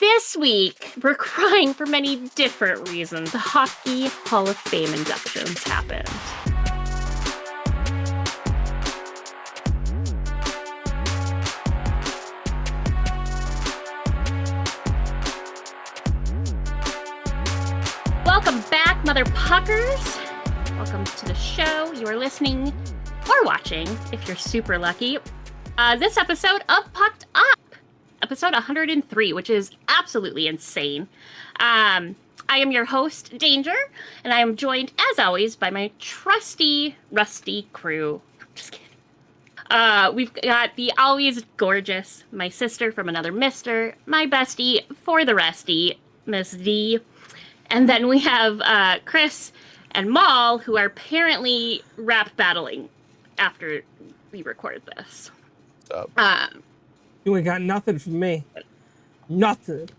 This week, we're crying for many different reasons. The Hockey Hall of Fame inductions happened. Welcome back, Mother Puckers. Welcome to the show. You are listening or watching, if you're super lucky, this episode of Pucked Up. Episode 103, which is absolutely insane. I am your host, Danger, and I am joined, as always, by my trusty, rusty crew. Just kidding. We've got the always gorgeous, my sister from another mister, my bestie for the resty, Miss D. And then we have Chris and Maul, who are apparently rap battling after we record this. What's up? You ain't got nothing from me. Nothing.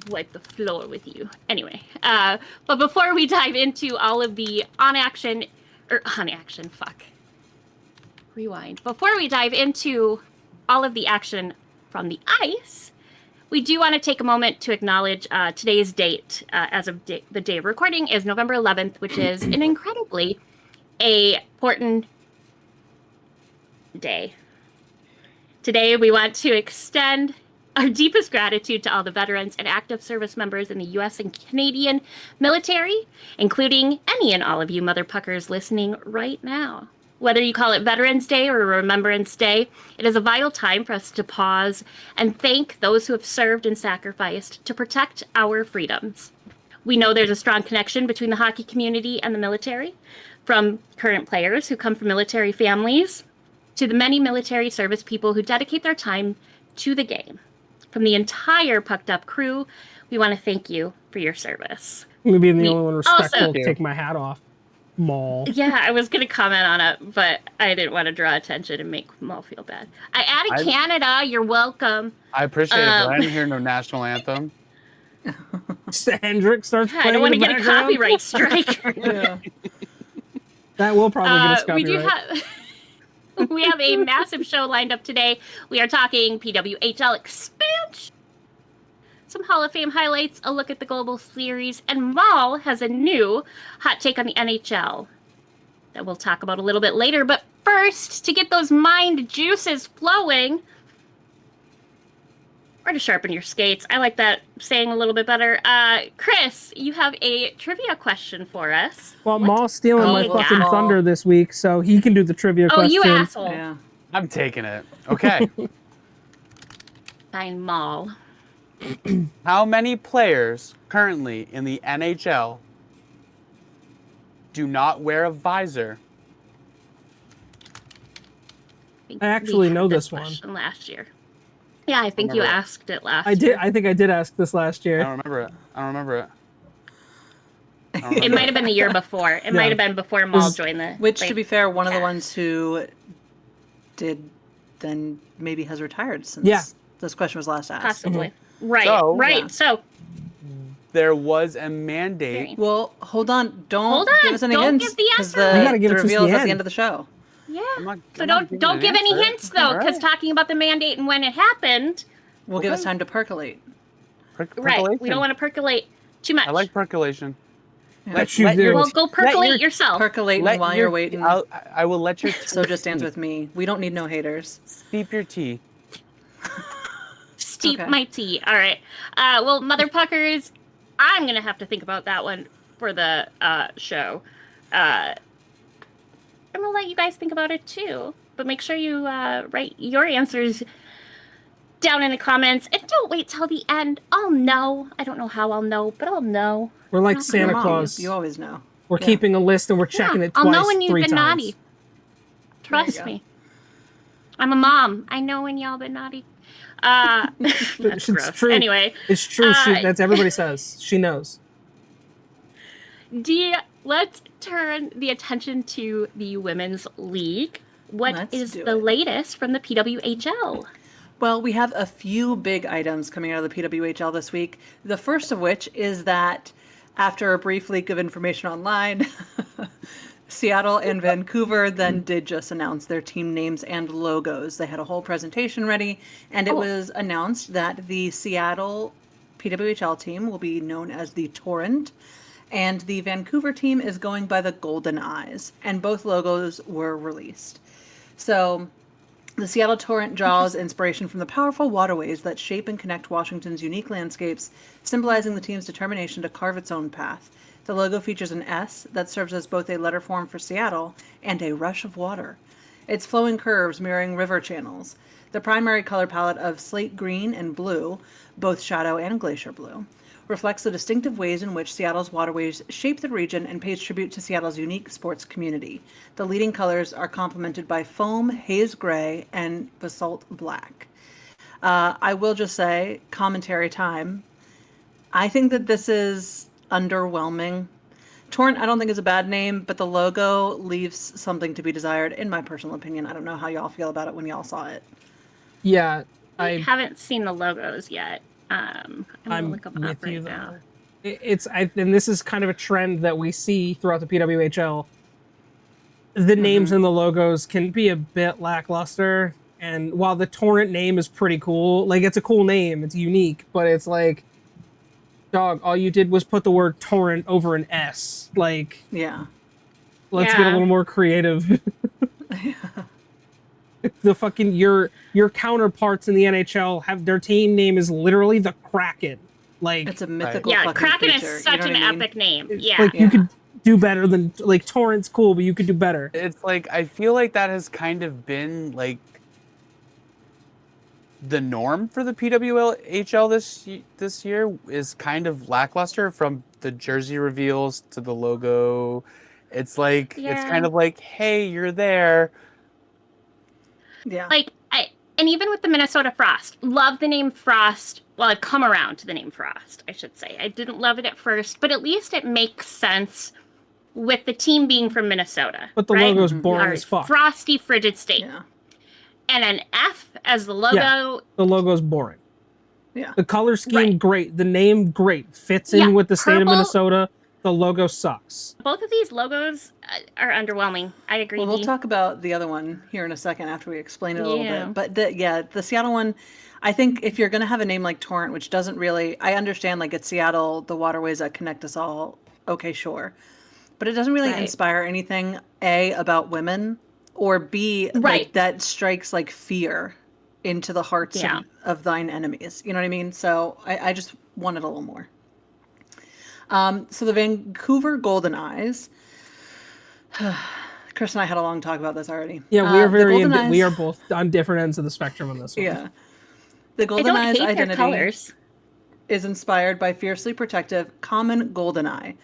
Wipe the floor with you. Anyway, but before we dive into all of the Rewind. Before we dive into all of the action from the ice, we do want to take a moment to acknowledge today's date. As of the day of recording is November 11th, which is an incredibly important day. Today, we want to extend our deepest gratitude to all the veterans and active service members in the U.S. and Canadian military, including any and all of you Mother Puckers listening right now. Whether you call it Veterans Day or Remembrance Day, it is a vital time for us to pause and thank those who have served and sacrificed to protect our freedoms. We know there's a strong connection between the hockey community and the military, from current players who come from military families to the many military service people who dedicate their time to the game. From the entire Pucked Up crew, we want to thank you for your service. I'm being the only one respectful to take my hat off. Maul. Yeah, I was going to comment on it, but I didn't want to draw attention and make Maul feel bad. I added Canada. You're welcome. I appreciate it, but I didn't hear no national anthem. Hendrick starts playing. I don't want to in the get a background. copyright strike. Yeah. That will probably get us copyright. We have a massive show lined up today. We are talking PWHL expansion, some Hall of Fame highlights, a look at the Global Series, and Maul has a new hot take on the NHL that we'll talk about a little bit later. But first, to get those mind juices flowing, or to sharpen your skates, I like that saying a little bit better. Chris, you have a trivia question for us. Well, Maul's stealing my fucking thunder this week, so he can do the trivia question. Oh, you asshole. Yeah. I'm taking it. Okay. Fine, Maul. How many players currently in the NHL do not wear a visor? I actually know this one. Last year. Yeah, I think you asked it last year. I think I did ask this last year. I don't remember it. It might have been the year before. It might have been before Maul joined the... Which, to be fair, one of the ones who did then maybe has retired since this question was last asked. Possibly. Mm-hmm. So, there was a mandate. Well, hold on. Don't give us any don't hints. Give the answer. The reveal is at the end of the show. Yeah. So don't give any hints, though, because talking about the mandate and when it happened... will give us time to percolate. Right. We don't want to percolate too much. I like percolation. Yeah. Well, go percolate yourself. Percolate while you're waiting. I will let your So just dance with me. We don't need no haters. Steep your tea. Steep my tea. All right. Well, Mother Puckers, I'm going to have to think about that one for the show. I'm going to let you guys think about it, too. But make sure you write your answers down in the comments. And don't wait till the end. I'll know. I don't know how I'll know, but I'll know. We're like Santa Claus. You always know. We're keeping a list and we're checking it twice, I'll know when you've been 3 times. naughty. Trust me. I'm a mom. I know when y'all been naughty. That's gross. True. Anyway. It's true. That's everybody says. She knows. Let's turn the attention to the Women's League. What is the latest from the PWHL? Well, we have a few big items coming out of the PWHL this week. The first of which is that after a brief leak of information online, Seattle and Vancouver then did just announce their team names and logos. They had a whole presentation ready, and it was announced that the Seattle PWHL team will be known as the Torrent, and the Vancouver team is going by the Golden Eyes, and both logos were released. So the Seattle Torrent draws inspiration from the powerful waterways that shape and connect Washington's unique landscapes, symbolizing the team's determination to carve its own path. The logo features an S that serves as both a letter form for Seattle and a rush of water. Its flowing curves mirroring river channels. The primary color palette of slate green and blue, both shadow and glacier blue, reflects the distinctive ways in which Seattle's waterways shape the region and pays tribute to Seattle's unique sports community. The leading colors are complemented by foam, haze gray, and basalt black. I will just say, commentary time. I think that this is underwhelming. Torrent, I don't think is a bad name, but the logo leaves something to be desired, in my personal opinion. I don't know how y'all feel about it when y'all saw it. Yeah, I haven't seen the logos yet. I'm gonna look them up right now. And this is kind of a trend that we see throughout the PWHL. The names and the logos can be a bit lackluster, and while the Torrent name is pretty cool, like it's a cool name, it's unique, but it's like, dog, all you did was put the word torrent over an S. Like, yeah, let's get a little more creative. The fucking your counterparts in the NHL have their team name is literally the Kraken. Like, it's a mythical yeah, fucking Kraken creature. is such an epic name. Yeah, like you could do better than, like, Torrent's cool, but you could do better. It's like, I feel like that has kind of been like the norm for the PWHL this year, is kind of lackluster, from the jersey reveals to the logo. It's like, it's kind of like, hey, you're there. Yeah. Like, and even with the Minnesota Frost, love the name Frost. Well, I've come around to the name Frost, I should say. I didn't love it at first, but at least it makes sense with the team being from Minnesota. But the logo's boring as fuck. Frosty Frigid State. Yeah. And an F as the logo. Yeah, the logo's boring. Yeah. The color scheme, great. The name, great. Fits in with the state of Minnesota. The logo sucks. Both of these logos are underwhelming. I agree. Well, we'll talk about the other one here in a second after we explain it a little bit. But the Seattle one, I think if you're going to have a name like Torrent, which doesn't really, I understand, like, it's Seattle, the waterways that connect us all. Okay, sure. But it doesn't really inspire anything, A, about women, or B, like, that strikes like fear into the hearts of thine enemies. You know what I mean? So I just wanted a little more. So the Vancouver Golden Eyes. Chris and I had a long talk about this already. Yeah, we are we are both on different ends of the spectrum on this one. Yeah. The Golden Eyes identity is inspired by fiercely protective common golden eye,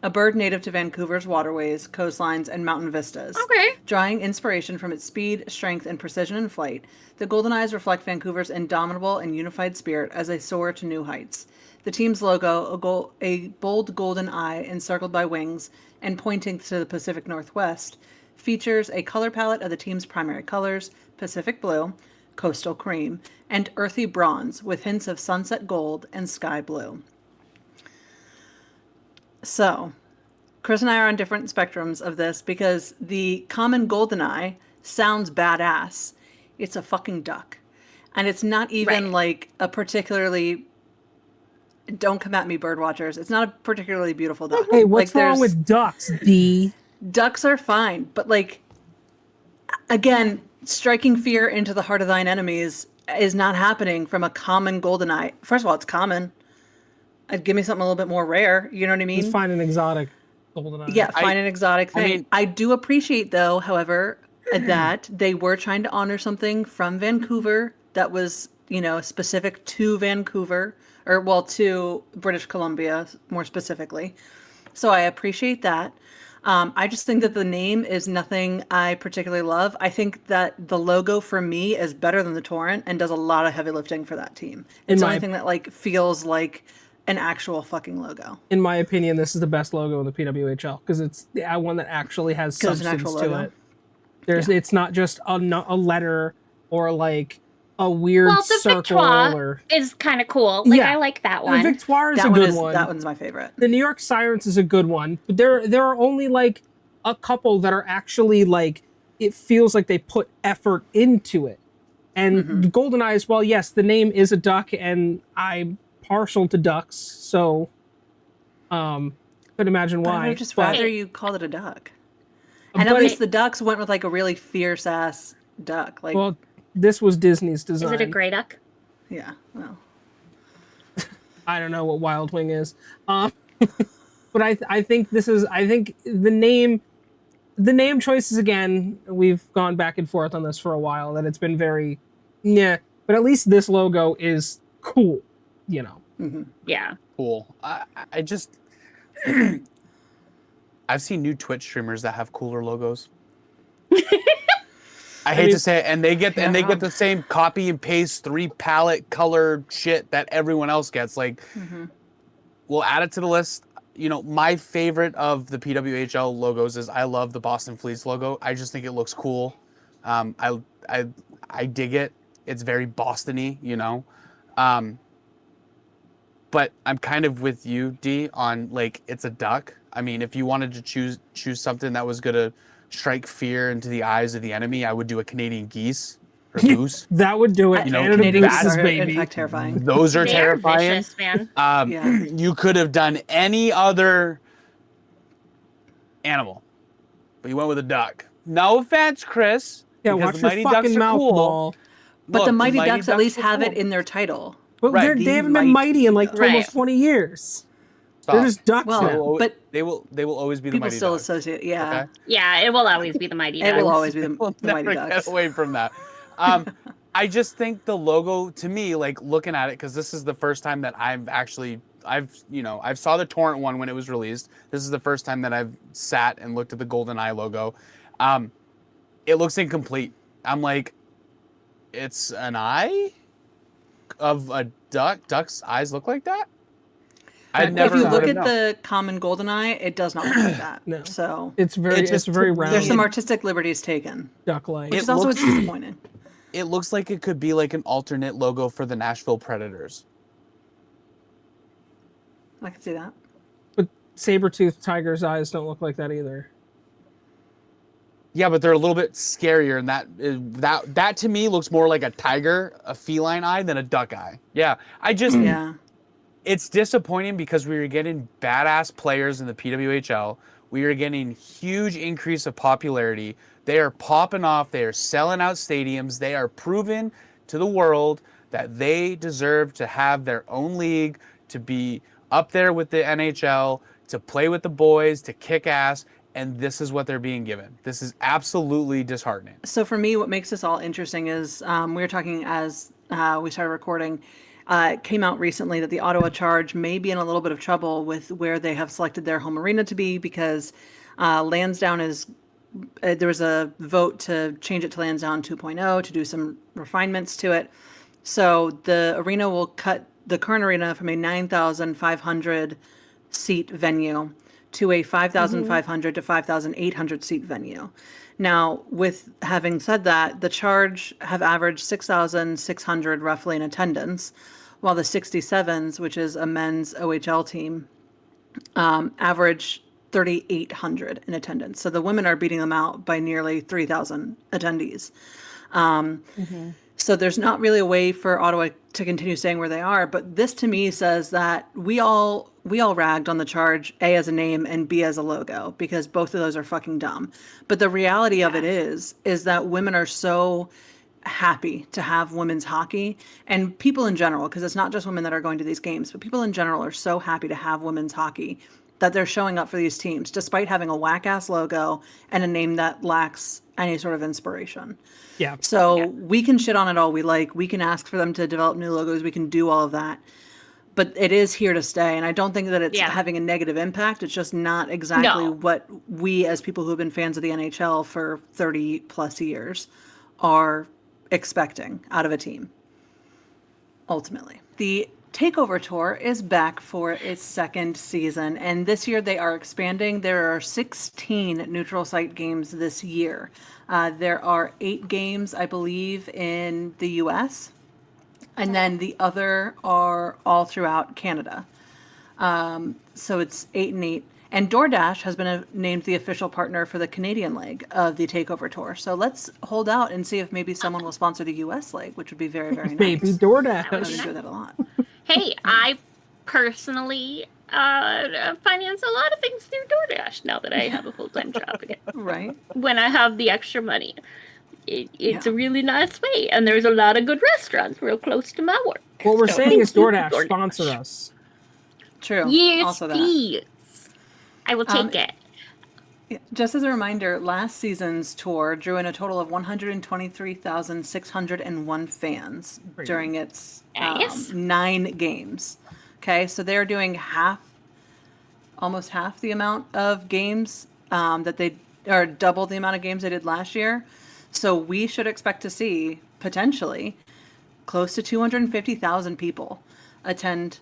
a bird native to Vancouver's waterways, coastlines, and mountain vistas. Okay. Drawing inspiration from its speed, strength, and precision in flight, the Golden Eyes reflect Vancouver's indomitable and unified spirit as they soar to new heights. The team's logo, a bold golden eye encircled by wings and pointing to the Pacific Northwest, features a color palette of the team's primary colors: Pacific blue, coastal cream, and earthy bronze, with hints of sunset gold and sky blue. So, Chris and I are on different spectrums of this because the common golden eye sounds badass. It's a fucking duck. And it's not even like a particularly, don't come at me, bird watchers, it's not a particularly beautiful duck. Hey, what's wrong with ducks, D? Ducks are fine, but, like, again, striking fear into the heart of thine enemies is not happening from a common golden eye. First of all, it's common. Give me something a little bit more rare. You know what I mean? Just find an exotic golden eye. Yeah, find an exotic thing. I do appreciate, though, however, that they were trying to honor something from Vancouver that was, you know, specific to Vancouver, or, well, to British Columbia more specifically. So I appreciate that. I just think that the name is nothing I particularly love. I think that the logo for me is better than the Torrent and does a lot of heavy lifting for that team. It's the only thing that, like, feels like an actual fucking logo. In my opinion, this is the best logo in the PWHL because it's the one that actually has substance to it. It's not just a letter or, like, a weird circle. Victoire is kind of cool. Like, I like that one. The Victoire is a good one. That one's my favorite. The New York Sirens is a good one, but there are only, like, a couple that are actually like, it feels like they put effort into it. And GoldenEye, well, yes, the name is a duck, and I'm partial to ducks, so could imagine But I why. would just rather you called it a duck. And but at least the ducks went with like a really fierce ass duck. Like, well, this was Disney's design. Is it a gray duck? yeah, well, I don't know what Wild Wing is. But I think this is, I think the name choices, again, we've gone back and forth on this for a while, that it's been very, yeah, but at least this logo is cool, you know. Yeah. Cool. I just I've seen new Twitch streamers that have cooler logos. I hate to say it, and they get the same copy and paste 3 palette color shit that everyone else gets. Like, we'll add it to the list. You know, my favorite of the PWHL logos is, I love the Boston Fleece logo. I just think it looks cool. I dig it. It's very Boston-y, you know. But I'm kind of with you, D, on like, it's a duck. I mean, if you wanted to choose something that was gonna strike fear into the eyes of the enemy, I would do a Canadian geese or goose. That would do it. You know, Canada Canadian Gooses, geese are baby. in fact terrifying. Those are They terrifying. are vicious, man. Yeah. You could have done any other animal, but you went with a duck. No offense, Chris. Yeah, because watch the your Mighty fucking Ducks are mouth, cool. ball. But Look, the Mighty Ducks at least are have cool. it in their title. But Right. they haven't been mighty in like Right. almost 20 years. Stop. They're just ducks Well, now. but they will always be the people Mighty still Ducks. associate, yeah. Okay? Yeah, it will always be the Mighty It will Ducks. always be the We'll Mighty never Ducks. get away from that. I just think the logo, to me, like looking at it, because this is the first time that I've saw the torrent one when it was released. This is the first time that I've sat and looked at the GoldenEye logo. It looks incomplete. I'm like, it's an eye of a duck. Duck's eyes look like that? I'd If never you would look have at known. the common GoldenEye, it does not look like that. No. So It's very, It just it's very took- round, there's some artistic liberties taken, duck-like. which It is also looks- what's disappointing. It looks like it could be like an alternate logo for the Nashville Predators. I can see that. But saber-toothed tiger's eyes don't look like that either. Yeah, but they're a little bit scarier, and that to me looks more like a tiger, a feline eye, than a duck eye. Yeah, Yeah. it's disappointing because we were getting badass players in the PWHL. We are getting huge increase of popularity. They are popping off. They are selling out stadiums. They are proving to the world that they deserve to have their own league, to be up there with the NHL, to play with the boys, to kick ass. And this is what they're being given. This is absolutely disheartening. So for me, what makes this all interesting is we were talking as we started recording. It came out recently that the Ottawa Charge may be in a little bit of trouble with where they have selected their home arena to be, because Lansdowne is. There was a vote to change it to Lansdowne 2.0 to do some refinements to it. So the arena will cut the current arena from a 9,500 seat venue to a 5,500 to 5,800 seat venue. Now, with having said that, the Charge have averaged 6,600 roughly in attendance, while the 67s, which is a men's OHL team, average 3,800 in attendance. So the women are beating them out by nearly 3,000 attendees. So there's not really a way for Ottawa to continue staying where they are. But this to me says that we all ragged on the Charge, A, as a name, and B, as a logo, because both of those are fucking dumb. But the reality of it is that women are so happy to have women's hockey, and people in general, because it's not just women that are going to these games, but people in general are so happy to have women's hockey that they're showing up for these teams, despite having a whack-ass logo and a name that lacks any sort of inspiration. Yeah. So we can shit on it all we like. We can ask for them to develop new logos. We can do all of that. But it is here to stay. And I don't think that it's having a negative impact. It's just not exactly what we, as people who have been fans of the NHL for 30 plus years, are expecting out of a team, ultimately. The Takeover Tour is back for its second season, and this year they are expanding. There are 16 neutral site games this year. There are 8 games, I believe, in the US, and then the other are all throughout Canada. So it's 8 and 8. And DoorDash has been named the official partner for the Canadian leg of the Takeover Tour. So let's hold out and see if maybe someone will sponsor the US leg, which would be very, very nice. Maybe That DoorDash. would I be would enjoy nice. that a lot. Hey, I personally finance a lot of things through DoorDash now that I have a full-time job again. Right? When I have the extra money. It's a really nice way, and there's a lot of good restaurants real close to my work. What we're So saying is thank you, DoorDash, sponsor us. True. Yes, Also that. please. I will take it. Yeah, just as a reminder, last season's tour drew in a total of 123,601 fans during its Nice. 9 games. Okay, so they're doing almost half the amount of games or double the amount of games they did last year. So we should expect to see potentially close to 250,000 people attend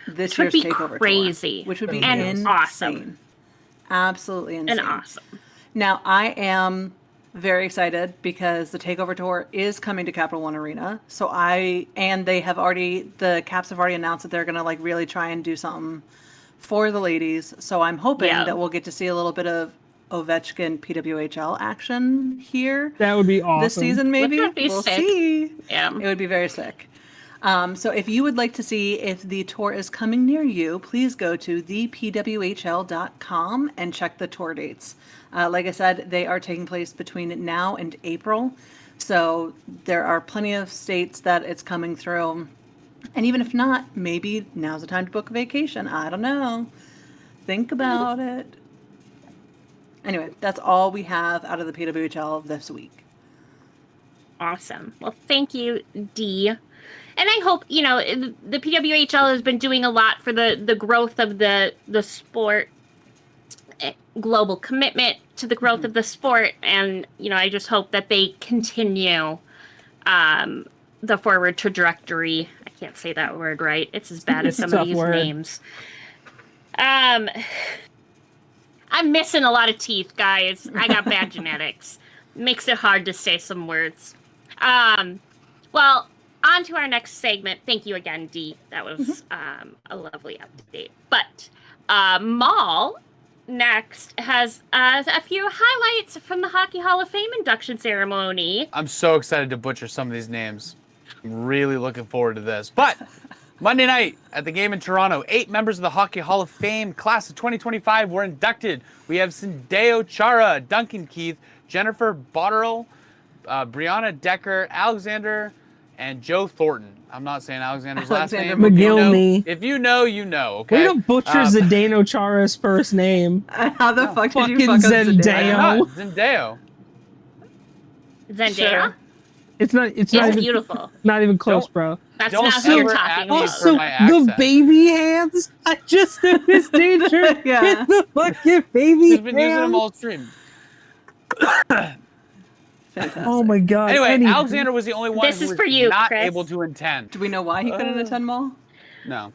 this Which would year's be Takeover crazy. Tour, which would be And insane. awesome. Absolutely insane. And awesome. Now, I am very excited because the Takeover Tour is coming to Capital One Arena. The Caps have already announced that they're going to like really try and do something for the ladies. So I'm hoping Yeah. that we'll get to see a little bit of Ovechkin PWHL action here That would be awesome. this season, maybe. Wouldn't that be We'll sick? see. Yeah. It would be very sick. So if you would like to see if the tour is coming near you, please go to thepwhl.com and check the tour dates. Like I said, they are taking place between now and April. So there are plenty of states that it's coming through. And even if not, maybe now's the time to book a vacation. I don't know. Think about it. Anyway, that's all we have out of the PWHL this week. Awesome. Well, thank you, Dee. And I hope, the PWHL has been doing a lot for the growth of the sport, global commitment to the growth of the sport. And, I just hope that they continue the forward trajectory. I can't say that word right. It's as bad as It's a some of tough these word. names. I'm missing a lot of teeth, guys. I got bad genetics. Makes it hard to say some words. Well, on to our next segment. Thank you again, Dee. That was a lovely update. But Maul next has a few highlights from the Hockey Hall of Fame induction ceremony. I'm so excited to butcher some of these names. I'm really looking forward to this. But Monday night at the game in Toronto, 8 members of the Hockey Hall of Fame class of 2025 were inducted. We have Sindeo Chara, Duncan Keith, Jennifer Botterill, Brianna Decker, Alexander, and Joe Thornton. I'm not saying Alexander's last Alexander name. McGillney. If you know, you know. Okay. We don't butcher Zdeno Chara's first name. How the fuck did you Fucking fuck up Zendaya. Why not? Zendeo. Zendaya? Sure. It's not It's even beautiful. not even close, Don't- bro. That's Don't not who you're ever talking at me about. for Also, my the accent. baby hands. I just noticed danger. Yeah. The fucking baby He's been using them hands. all stream. Fantastic. Oh my god. Anyway, Alexander was the only one This who is was for you, not Chris. able to attend. Do we know why he couldn't attend Mall? No,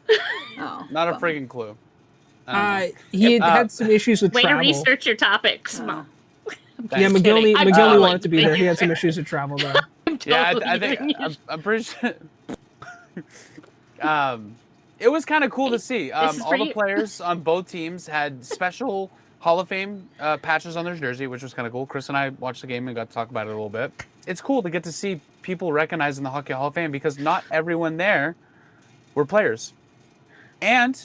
Oh, not a bummer. friggin' clue. I don't know. He had, Uh, had some issues with Way travel. to research your topics, Oh. Mo. Yeah, Thanks. McGillney I'm McGillney totally wanted to be there. He kidding. had some issues with travel though. I'm Yeah, totally I think giving you I'm pretty sure. It was kind of cool to see. This is All for the you. players on both teams had special Hall of Fame patches on their jersey, which was kind of cool. Chris and I watched the game and got to talk about it a little bit. It's cool to get to see people recognized in the Hockey Hall of Fame because not everyone there were players. And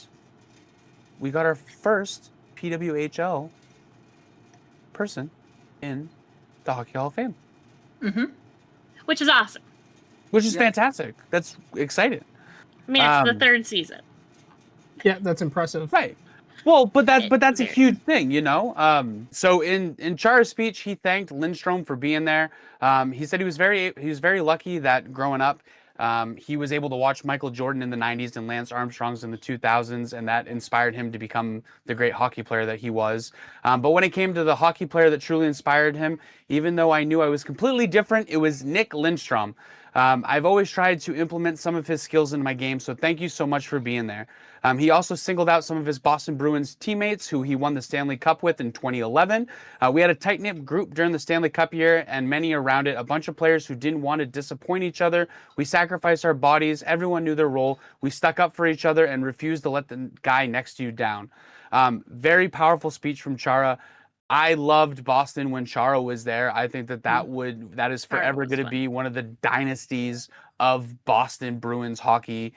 we got our first PWHL person in the Hockey Hall of Fame, Which is awesome. which is Yeah. fantastic. That's exciting. I mean, it's the Um, third season. Yeah, that's impressive. Right. Well, but that's a Very. huge thing, you know. So in Chara's speech, he thanked Lindstrom for being there. He said he was very lucky that growing up, he was able to watch Michael Jordan in the '90s and Lance Armstrong's in the 2000s, and that inspired him to become the great hockey player that he was. But when it came to the hockey player that truly inspired him, even though I knew I was completely different, it was Nick Lindstrom. I've always tried to implement some of his skills into my game, so thank you so much for being there. He also singled out some of his Boston Bruins teammates who he won the Stanley Cup with in 2011. We had a tight-knit group during the Stanley Cup year, and many around it, a bunch of players who didn't want to disappoint each other. We sacrificed our bodies. Everyone knew their role. We stuck up for each other and refused to let the guy next to you down. Very powerful speech from Chara. I loved Boston when Chara was there. I think that is forever going to be one of the dynasties of Boston Bruins hockey.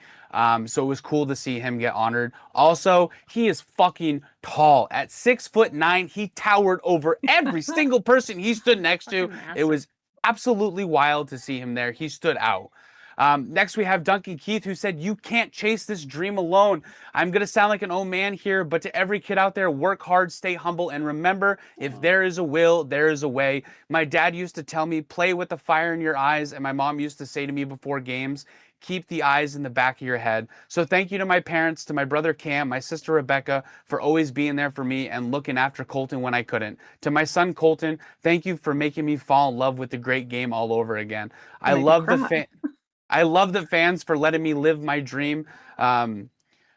So it was cool to see him get honored. Also, he is fucking tall. At 6'9", he towered over every single person he stood next to. It was absolutely wild to see him there. He stood out. Next, we have Duncan Keith, who said, "You can't chase this dream alone." I'm going to sound like an old man here, but to every kid out there, work hard, stay humble, and remember, if there is a will, there is a way. My dad used to tell me, play with the fire in your eyes, and my mom used to say to me before games, keep the eyes in the back of your head. So thank you to my parents, to my brother Cam, my sister Rebecca, for always being there for me and looking after Colton when I couldn't. To my son Colton, thank you for making me fall in love with the great game all over again. I love the fans for letting me live my dream.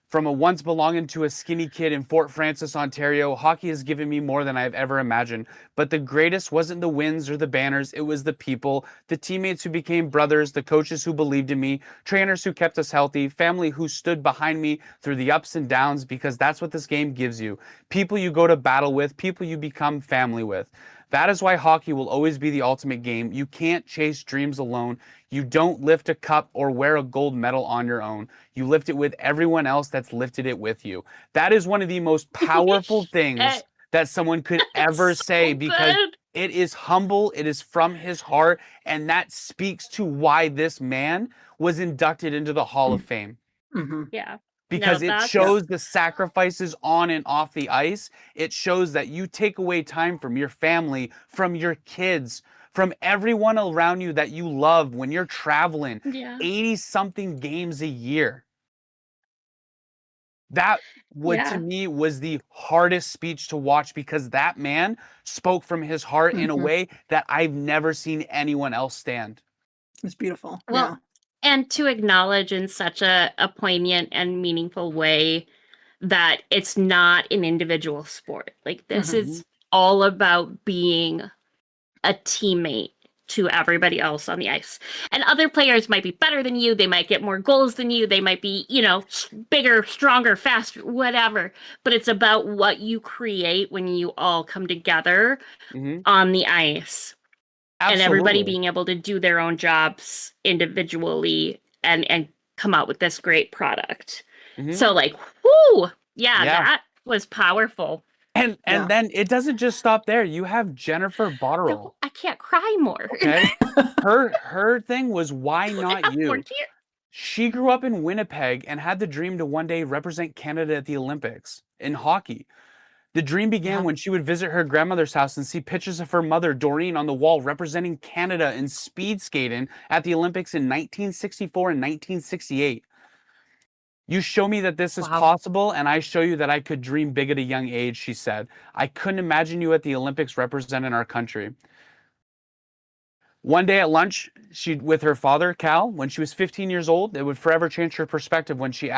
From a once belonging to a skinny kid in Fort Francis, Ontario, hockey has given me more than I've ever imagined. But the greatest wasn't the wins or the banners, it was the people, the teammates who became brothers, the coaches who believed in me, trainers who kept us healthy, family who stood behind me through the ups and downs, because that's what this game gives you. People you go to battle with, people you become family with. That is why hockey will always be the ultimate game. You can't chase dreams alone. You don't lift a cup or wear a gold medal on your own. You lift it with everyone else that's lifted it with you. That is one of the most powerful things that someone could ever say, because it is humble, it is from his heart, and that speaks to why this man was inducted into the Hall of Fame. Mm-hmm. Yeah. Because it shows the sacrifices on and off the ice. It shows that you take away time from your family, from your kids, from everyone around you that you love when you're traveling 80-something games a year. That to me was the hardest speech to watch, because that man spoke from his heart in a way that I've never seen anyone else stand. It's beautiful. Well, and to acknowledge in such a poignant and meaningful way that it's not an individual sport. Like, this is all about being a teammate to everybody else on the ice. And other players might be better than you. They might get more goals than you. They might be, bigger, stronger, faster, whatever. But it's about what you create when you all come together on the ice. Absolutely. And everybody being able to do their own jobs individually and come out with this great product. So whoo, that was powerful. And then it doesn't just stop there. You have Jennifer Botterill. I can't cry more. Okay. Her thing was, why not you? She grew up in Winnipeg and had the dream to one day represent Canada at the Olympics in hockey. The dream began when she would visit her grandmother's house and see pictures of her mother, Doreen, on the wall representing Canada in speed skating at the Olympics in 1964 and 1968. You show me that this is possible, and I show you that I could dream big at a young age, she said. I couldn't imagine you at the Olympics representing our country. One day at lunch, with her father, Cal, when she was 15 years old, it would forever change her perspective when she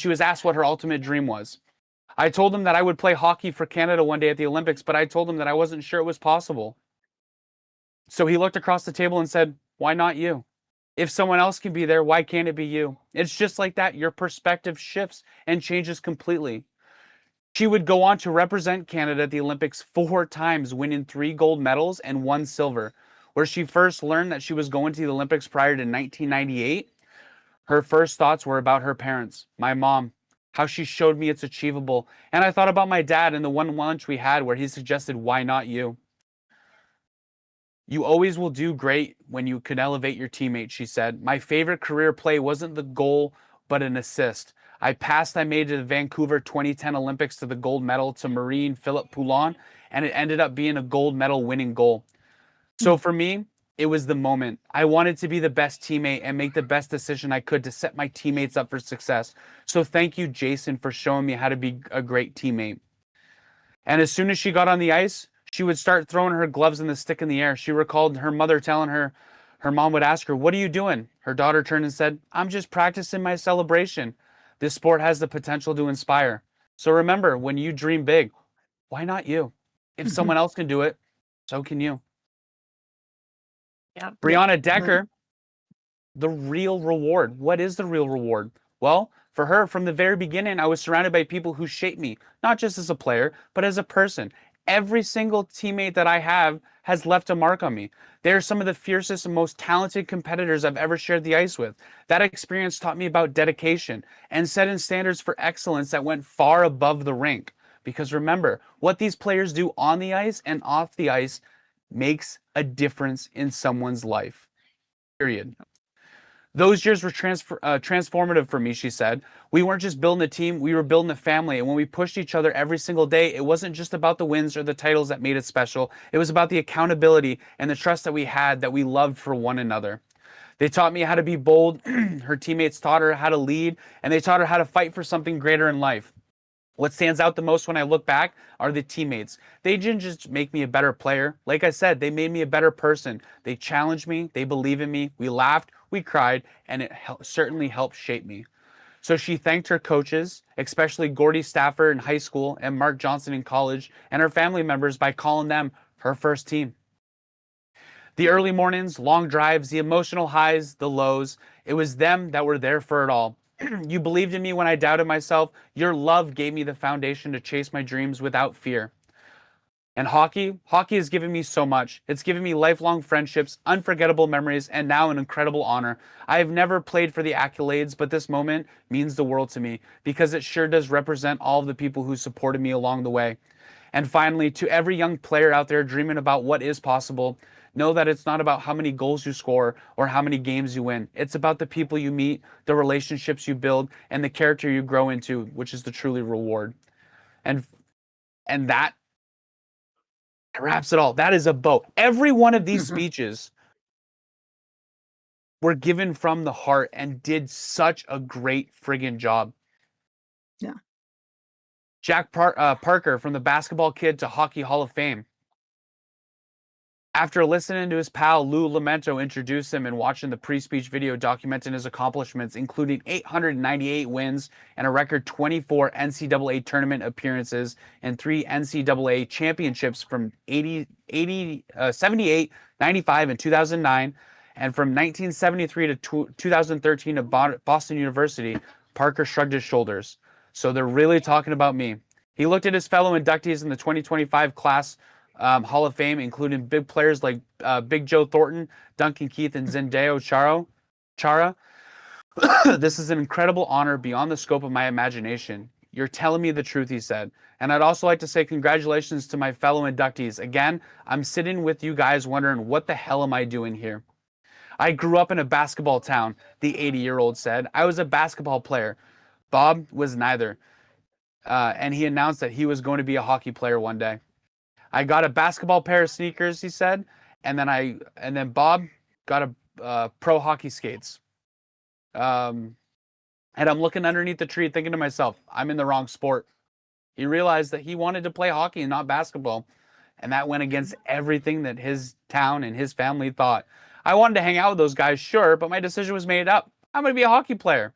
was asked what her ultimate dream was. I told him that I would play hockey for Canada one day at the Olympics, but I told him that I wasn't sure it was possible. So he looked across the table and said, why not you? If someone else can be there, why can't it be you? It's just like that. Your perspective shifts and changes completely. She would go on to represent Canada at the Olympics 4 times, winning 3 gold medals and 1 silver. Where she first learned that she was going to the Olympics prior to 1998, her first thoughts were about her parents, my mom, how she showed me it's achievable. And I thought about my dad and the one lunch we had where he suggested, why not you? You always will do great when you can elevate your teammates, she said. My favorite career play wasn't the goal, but an assist. I made to the Vancouver 2010 Olympics to the gold medal to Marine Philippe Poulin, and it ended up being a gold medal winning goal. So for me, it was the moment. I wanted to be the best teammate and make the best decision I could to set my teammates up for success. So thank you, Jason, for showing me how to be a great teammate. And as soon as she got on the ice, she would start throwing her gloves and the stick in the air. She recalled her mother telling her Her mom would ask her, "What are you doing?" Her daughter turned and said, "I'm just practicing my celebration. This sport has the potential to inspire. So remember, when you dream big, why not you? If someone else can do it, so can you." Yeah. Brianna Decker, the real reward. What is the real reward? Well, for her, from the very beginning, I was surrounded by people who shaped me, not just as a player, but as a person. Every single teammate that I have has left a mark on me. They're some of the fiercest and most talented competitors I've ever shared the ice with. That experience taught me about dedication and set in standards for excellence that went far above the rink. Because remember, what these players do on the ice and off the ice makes a difference in someone's life. Period. Those years were transformative for me, she said. We weren't just building a team, we were building a family. And when we pushed each other every single day, it wasn't just about the wins or the titles that made it special. It was about the accountability and the trust that we had, that we loved for one another. They taught me how to be bold. Her teammates taught her how to lead, and they taught her how to fight for something greater in life. What stands out the most when I look back are the teammates. They didn't just make me a better player. Like I said, they made me a better person. They challenged me. They believed in me. We laughed, we cried, and it certainly helped shape me. So she thanked her coaches, especially Gordy Stafford in high school and Mark Johnson in college, and her family members by calling them her first team. The early mornings, long drives, the emotional highs, the lows, it was them that were there for it all. You believed in me when I doubted myself. Your love gave me the foundation to chase my dreams without fear. And hockey has given me so much. It's given me lifelong friendships, unforgettable memories, and now an incredible honor. I have never played for the accolades, but this moment means the world to me because it sure does represent all of the people who supported me along the way. And finally, to every young player out there dreaming about what is possible, know that it's not about how many goals you score or how many games you win. It's about the people you meet, the relationships you build, and the character you grow into, which is the truly reward. And that wraps it all. That is a bow. Every one of these speeches were given from the heart and did such a great friggin' job. Yeah. Jack Parker, from the basketball kid to Hockey Hall of Fame. After listening to his pal Lou Lamento introduce him and watching the pre-speech video documenting his accomplishments, including 898 wins and a record 24 NCAA tournament appearances and 3 NCAA championships from 78, 95, and 2009, and from 1973 to 2013 at Boston University, Parker shrugged his shoulders. So they're really talking about me. He looked at his fellow inductees in the 2025 class Hall of Fame, including big players like Big Joe Thornton, Duncan Keith, and Zendaya Chara. This is an incredible honor beyond the scope of my imagination. You're telling me the truth, he said. And I'd also like to say congratulations to my fellow inductees. Again, I'm sitting with you guys wondering, what the hell am I doing here? I grew up in a basketball town, the 80-year-old said. I was a basketball player. Bob was neither. And he announced that he was going to be a hockey player one day. I got a basketball pair of sneakers, he said, and then Bob got a pro hockey skates. And I'm looking underneath the tree thinking to myself, I'm in the wrong sport. He realized that he wanted to play hockey and not basketball. And that went against everything that his town and his family thought. I wanted to hang out with those guys, sure, but my decision was made up. I'm going to be a hockey player.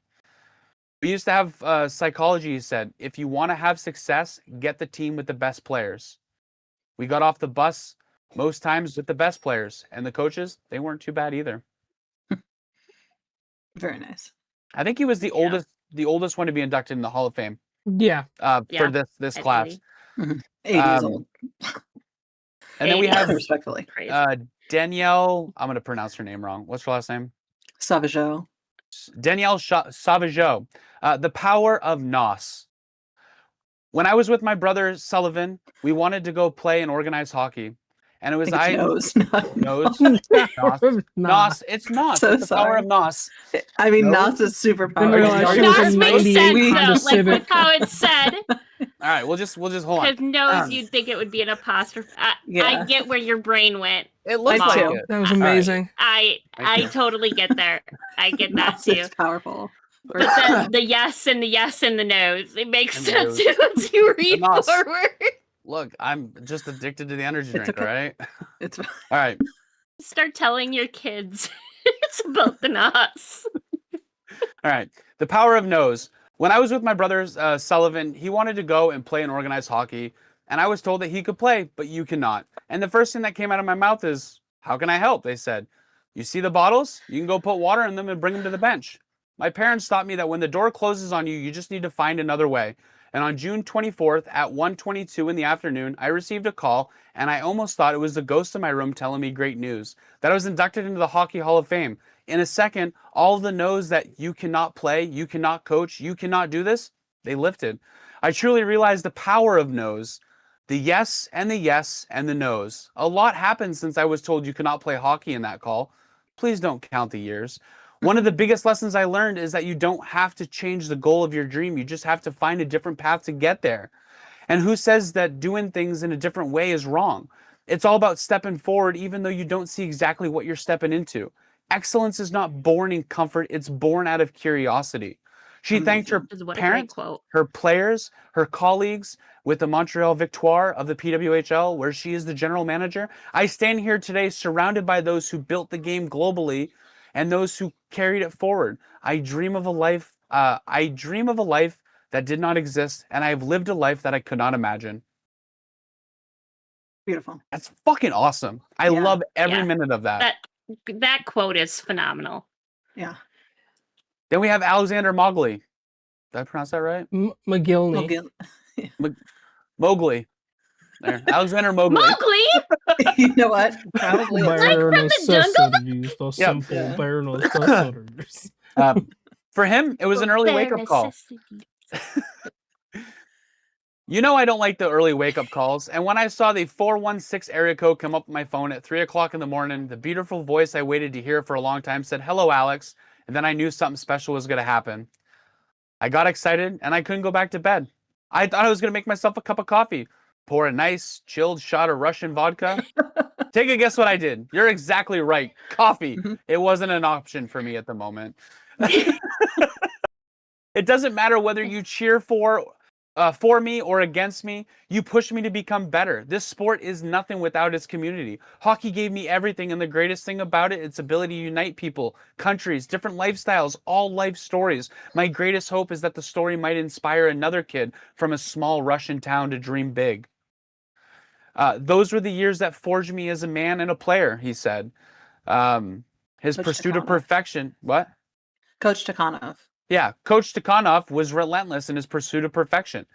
We used to have psychology, he said. If you want to have success, get the team with the best players. We got off the bus most times with the best players, and the coaches, they weren't too bad either. Very nice. I think he was the oldest one to be inducted in the Hall of Fame. Yeah. For this class. 80 years old. And then we have respectfully. Danielle, I'm going to pronounce her name wrong. What's her last name? Sauvageau. Danielle Sauvageau. The power of NOS. When I was with my brother Sullivan, we wanted to go play and organize hockey. And it was NOS. NOS. NOS. It's NOS. So it's the power of NOS. I mean, No? NOS is super Didn't realize powerful. she was a NOS makes 98 sense Honda though, like Civic. with how it's said. All right, we'll just hold on. Because nose, you'd think it would be an apostrophe. Yeah. I get where your brain went. It looks Mine like too. it. That was amazing. I totally get there. I get that NOS too. is powerful. But then the yes and the yes and the no's. It makes And sense nose. once you read The nos. forward. Look, I'm just addicted to the energy It's drink, okay. all right? It's All right. Start telling your kids it's about the nos. All right. The power of no's. When I was with my brother Sullivan, he wanted to go and play in organized hockey, and I was told that he could play, but you cannot. And the first thing that came out of my mouth is, "How can I help?" They said, "You see the bottles? You can go put water in them and bring them to the bench." My parents taught me that when the door closes on you, you just need to find another way. And on June 24th at 1:22 in the afternoon, I received a call, and I almost thought it was the ghost in my room telling me great news, that I was inducted into the Hockey Hall of Fame. In a second, all the no's that you cannot play, you cannot coach, you cannot do this, they lifted. I truly realized the power of no's. The yes and the yes and the no's. A lot happened since I was told you cannot play hockey in that call. Please don't count the years. One of the biggest lessons I learned is that you don't have to change the goal of your dream. You just have to find a different path to get there. And who says that doing things in a different way is wrong? It's all about stepping forward, even though you don't see exactly what you're stepping into. Excellence is not born in comfort, it's born out of curiosity. She thanked her parents, her players, her colleagues with the Montreal Victoire of the PWHL, where she is the general manager. I stand here today surrounded by those who built the game globally and those who carried it forward. I dream of a life that did not exist, and I have lived a life that I could not imagine. Beautiful. That's fucking awesome. I love every minute of that. That quote is phenomenal. Yeah. Then we have Alexander Mowgli. Did I pronounce that right? McGillney. Mowgli. There. Alexander Mowgli. Mowgli? You know what? Probably. Like from the jungle? Simple bare necessities. For him, it was an early wake-up call. You know I don't like the early wake-up calls, and when I saw the 416 area code come up on my phone at 3 o'clock in the morning, the beautiful voice I waited to hear for a long time said, "Hello, Alex," and then I knew something special was going to happen. I got excited, and I couldn't go back to bed. I thought I was going to make myself a cup of coffee, pour a nice, chilled shot of Russian vodka. Take a guess what I did. You're exactly right. Coffee. It wasn't an option for me at the moment. It doesn't matter whether you cheer for me or against me. You push me to become better. This sport is nothing without its community. Hockey gave me everything, and the greatest thing about it, its ability to unite people, countries, different lifestyles, all life stories. My greatest hope is that the story might inspire another kid from a small Russian town to dream big. Those were the years that forged me as a man and a player, he said. His Coach pursuit of Stakhanov. perfection. What? Coach Stakhanov. Yeah, Coach Stakhanov was relentless in his pursuit of perfection.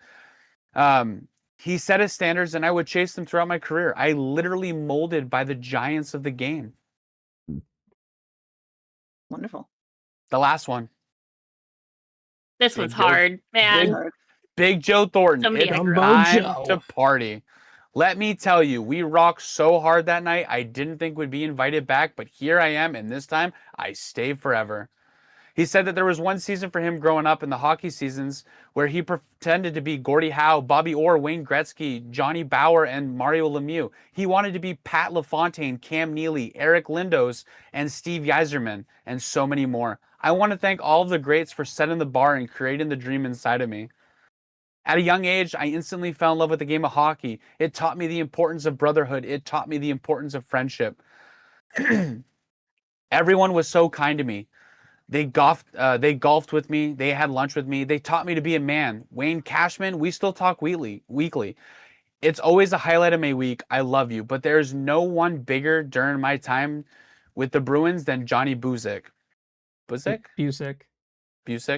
He set his standards, and I would chase them throughout my career. I literally molded by the giants of the game. Wonderful. The last one. This one's hard, man. Big Joe Thornton. Somebody It's agree. time to party. Let me tell you, we rocked so hard that night, I didn't think we'd be invited back, but here I am, and this time, I stay forever. He said that there was one season for him growing up in the hockey seasons where he pretended to be Gordie Howe, Bobby Orr, Wayne Gretzky, Johnny Bauer, and Mario Lemieux. He wanted to be Pat LaFontaine, Cam Neely, Eric Lindos, and Steve Yzerman, and so many more. I want to thank all of the greats for setting the bar and creating the dream inside of me. At a young age, I instantly fell in love with the game of hockey. It taught me the importance of brotherhood. It taught me the importance of friendship. Everyone was so kind to me. They golfed with me. They had lunch with me. They taught me to be a man. Wayne Cashman, we still talk weekly. It's always a highlight of my week. I love you. But there's no one bigger during my time with the Bruins than Johnny Buzik. Buzik?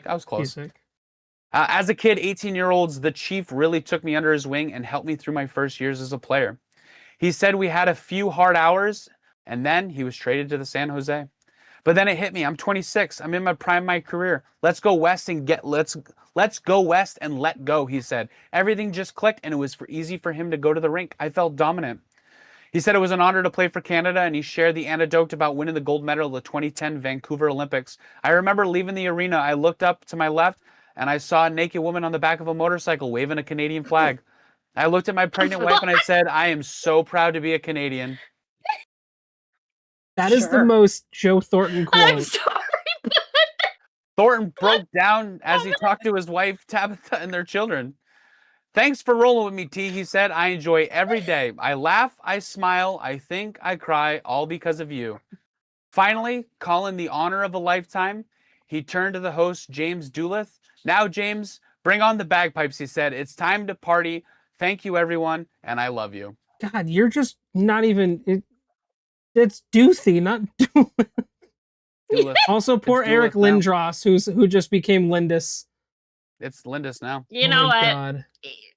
I was close. Buzik. As a kid, 18-year-olds, the Chief really took me under his wing and helped me through my first years as a player. He said we had a few hard hours, and then he was traded to the San Jose. But then it hit me. I'm 26. I'm in my prime of my career. Let's go west and let's go west and let go, he said. Everything just clicked, and it was easy for him to go to the rink. I felt dominant. He said it was an honor to play for Canada, and he shared the anecdote about winning the gold medal at the 2010 Vancouver Olympics. I remember leaving the arena. I looked up to my left, and I saw a naked woman on the back of a motorcycle waving a Canadian flag. I looked at my pregnant wife, and I said, I am so proud to be a Canadian. That is the most Joe Thornton quote. I'm sorry. Thornton broke down as he talked to his wife, Tabitha, and their children. Thanks for rolling with me, T. He said, I enjoy every day. I laugh, I smile, I think, I cry, all because of you. Finally, calling the honor of a lifetime, he turned to the host, James Doolith. Now, James, bring on the bagpipes, he said. It's time to party. Thank you, everyone, and I love you. God, you're just not even. It's Doothy, not Doolith. Also, poor It's Eric Doolith now. Lindros, who just became Lindis. It's Lindis now. You know what? God.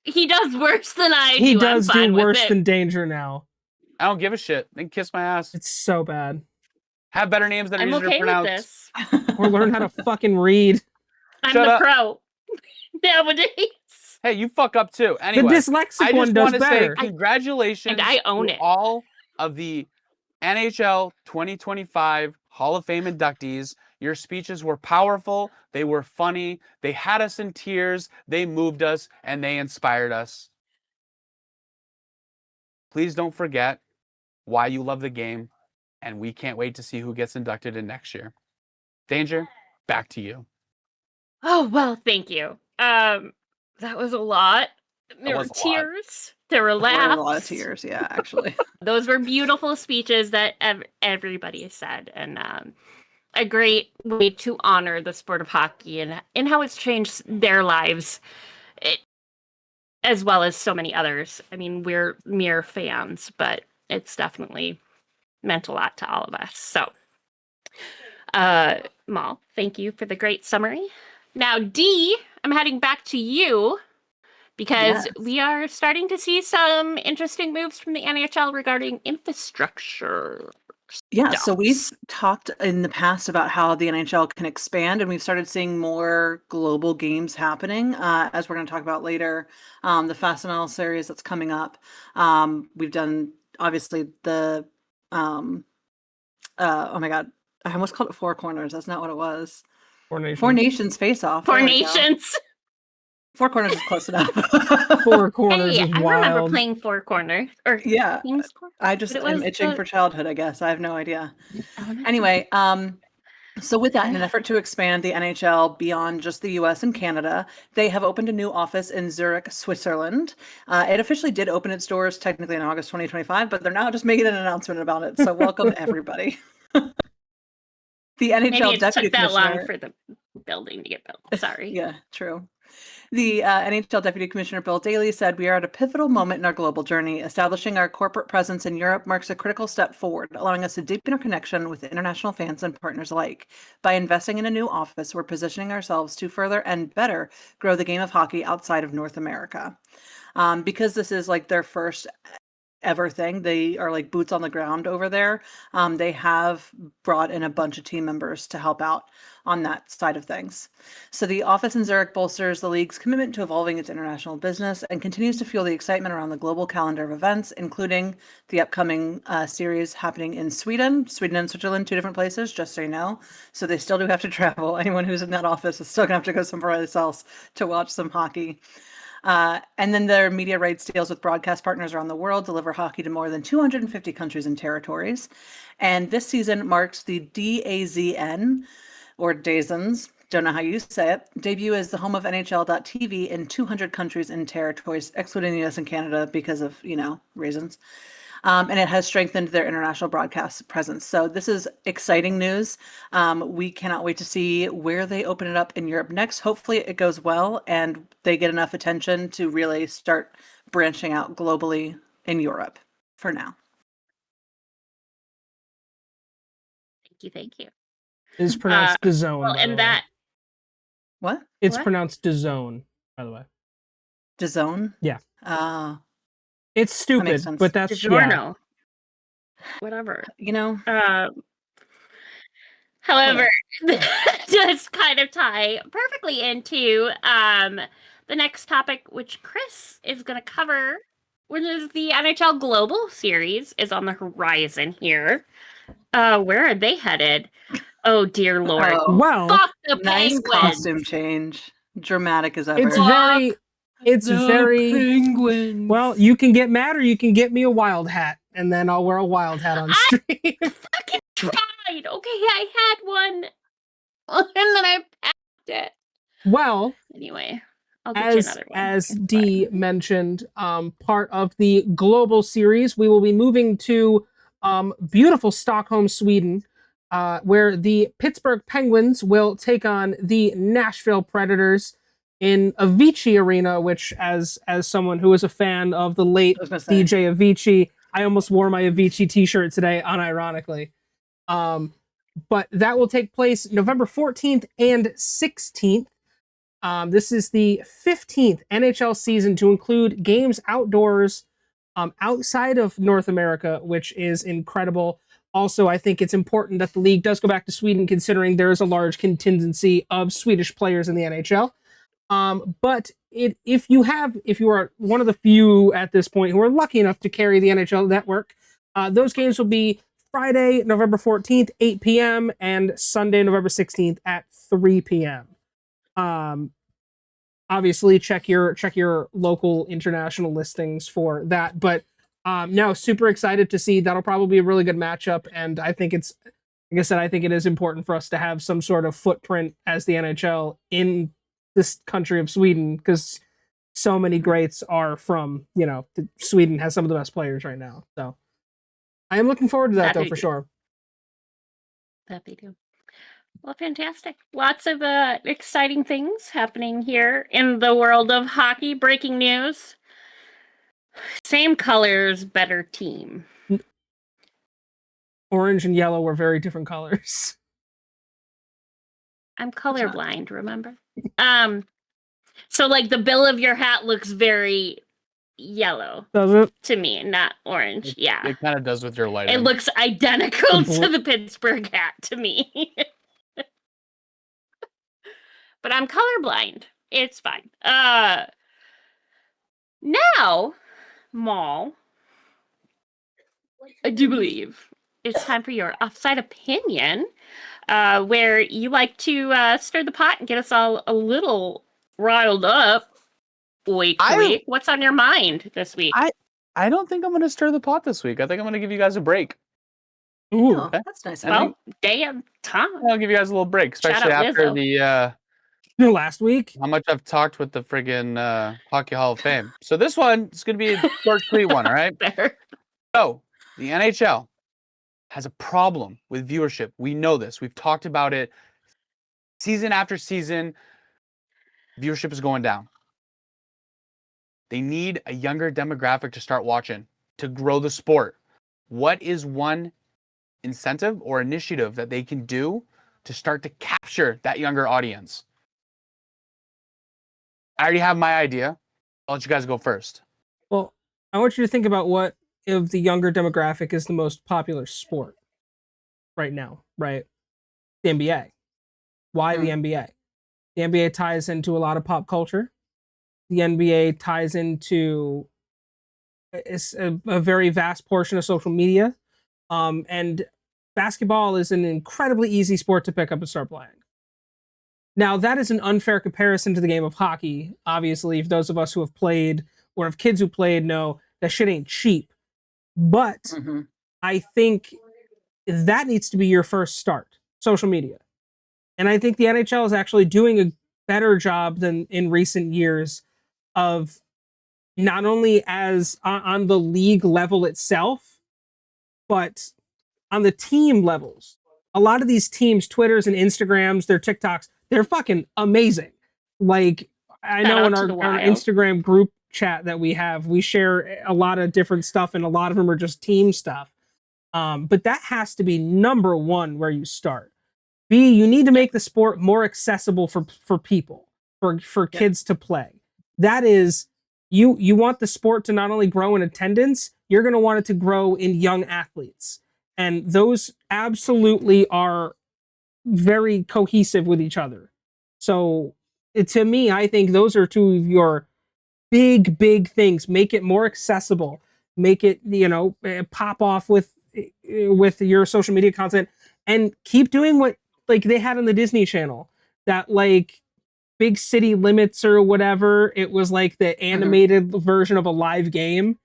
He does worse than I do. He does I'm fine do with worse it. than Danger now. I don't give a shit. They can kiss my ass. It's so bad. Have better names that are I'm easier okay to with pronounce. this. Or learn how to fucking read. I'm Shut the up. pro nowadays. Hey, you fuck up too. The Anyway, dyslexic I one just does want to say better. congratulations And I own to it. all of the NHL 2025 Hall of Fame inductees. Your speeches were powerful. They were funny. They had us in tears. They moved us and they inspired us. Please don't forget why you love the game, and we can't wait to see who gets inducted in next year. Danger, back to you. Oh, well, thank you. That was a lot. There were was a lot. tears. There were There laughs. were a lot of tears, yeah, actually. Those were beautiful speeches that everybody said, and a great way to honor the sport of hockey and how it's changed their lives, as well as so many others. I mean, we're mere fans, but it's definitely meant a lot to all of us. So, Mal, thank you for the great summary. Now, D, I'm heading back to you because Yes. we are starting to see some interesting moves from the NHL regarding infrastructure. Yeah, so we've stuffs. talked in the past about how the NHL can expand, and we've started seeing more global games happening. As we're going to talk about later, the Fastenal series that's coming up. We've done obviously the oh my god, I almost called it Four Corners. That's not what it was. Four Nations Face Off. Four Nations. Four Corners is close enough. Four Corners Hey, is I wild. remember playing Four Corners. Or Yeah, King's Corner. I just But it am was itching the- for childhood, I guess. I have no idea. Oh, no. Anyway, so with that, in an effort to expand the NHL beyond just the US and Canada, they have opened a new office in Zurich, Switzerland. It officially did open its doors technically in August 2025, but they're now just making an announcement about it. So welcome everybody. The Maybe NHL it Deputy took that long Commissioner. for the building to get built. Sorry. Yeah, true. The NHL Deputy Commissioner Bill Daly said, "We are at a pivotal moment in our global journey. Establishing our corporate presence in Europe marks a critical step forward, allowing us to deepen our connection with international fans and partners alike. By investing in a new office, we're positioning ourselves to further and better grow the game of hockey outside of North America." Because this is like their first ever thing, they are like boots on the ground over there. They have brought in a bunch of team members to help out on that side of things. So the office in Zurich bolsters the league's commitment to evolving its international business and continues to fuel the excitement around the global calendar of events, including the upcoming series happening in Sweden and Switzerland, two different places, just so you know. So they still do have to travel. Anyone who's in that office is still gonna have to go somewhere else to watch some hockey. And then their media rights deals with broadcast partners around the world deliver hockey to more than 250 countries and territories. And this season marks the DAZN, or DAZNs, don't know how you say it, debut as the home of NHL.tv in 200 countries and territories, excluding the US and Canada because of, reasons. And it has strengthened their international broadcast presence. So this is exciting news. We cannot wait to see where they open it up in Europe next. Hopefully it goes well and they get enough attention to really start branching out globally in Europe for now. Thank you. It's pronounced DAZN. Well, by and the that. way. What? It's What? pronounced DAZN, by the way. DAZN? Yeah. makes It's stupid, sense. but that's DiGiorno. Whatever. However, that does kind of tie perfectly into the next topic, which Chris is going to cover, which is the NHL Global Series is on the horizon here. Where are they headed? Oh, dear Lord. Oh, Well, Fuck the nice Penguins. costume change. Dramatic as ever. it's very Penguins. well, you can get mad or you can get me a wild hat, and then I'll wear a wild hat on stream. Fucking tried. Okay, I had one. And then I packed it. Well, Anyway. I'll get you another one. As Dee mentioned, part of the global series, we will be moving to beautiful Stockholm, Sweden, where the Pittsburgh Penguins will take on the Nashville Predators in Avicii Arena, which, as someone who is a fan of the late DJ Avicii, I almost wore my Avicii t-shirt today, unironically. But that will take place November 14th and 16th. This is the 15th NHL season to include games outdoors outside of North America, which is incredible. Also, I think it's important that the league does go back to Sweden, considering there is a large contingency of Swedish players in the NHL. But if you are one of the few at this point who are lucky enough to carry the NHL Network, those games will be Friday, November 14th, 8 p.m., and Sunday, November 16th at 3 p.m. Obviously, check your local international listings for that. But no, super excited to see. That'll probably be a really good matchup, and I think it's, like I said, I think it is important for us to have some sort of footprint as the NHL in this country of Sweden, because so many greats are from, Sweden has some of the best players right now. So I am looking forward to that though, for sure. That they do. Well, fantastic. Lots of exciting things happening here in the world of hockey. Breaking news. Same colors, better team. Orange and yellow were very different colors. I'm colorblind, remember? So like the bill of your hat looks very yellow. Does it? To me, not orange. Yeah. It kind of does with your lighting. It looks identical to the Pittsburgh hat to me. But I'm colorblind. It's fine. Now, Maul, I do believe it's time for your offside opinion, where you like to stir the pot and get us all a little riled up. Week. What's on your mind this week? I don't think I'm going to stir the pot this week. I think I'm going to give you guys a break. Ooh, okay. That's nice. Well, damn time. I'll give you guys a little break, especially after the last week. How much I've talked with the friggin' Hockey Hall of Fame. So this one is going to be a short, sweet one, all right? Fair. So the NHL has a problem with viewership. We know this. We've talked about it season after season. Viewership is going down. They need a younger demographic to start watching, to grow the sport. What is one incentive or initiative that they can do to start to capture that younger audience? I already have my idea. I'll let you guys go first. Well, I want you to think about what of the younger demographic is the most popular sport right now, right? The NBA. Why the NBA? The NBA ties into a lot of pop culture. The NBA ties into a very vast portion of social media. And basketball is an incredibly easy sport to pick up and start playing. Now, that is an unfair comparison to the game of hockey. Obviously, if those of us who have played or have kids who played know that shit ain't cheap. But I think that needs to be your first start, social media. And I think the NHL is actually doing a better job than in recent years of not only as on the league level itself, but on the team levels. A lot of these teams, Twitters and Instagrams, their TikToks, they're fucking amazing. Like, I know in our Instagram group chat that we have, we share a lot of different stuff, and a lot of them are just team stuff. But that has to be number one where you start. B, you need to make the sport more accessible for people, for kids to play. That is, you want the sport to not only grow in attendance, you're going to want it to grow in young athletes. And those absolutely are very cohesive with each other. So to me, I think those are two of your big things. Make it more accessible. Make it, pop off with your social media content, and keep doing what like they had on the Disney Channel, that like Big City Limits or whatever. It was like the animated version of a live game.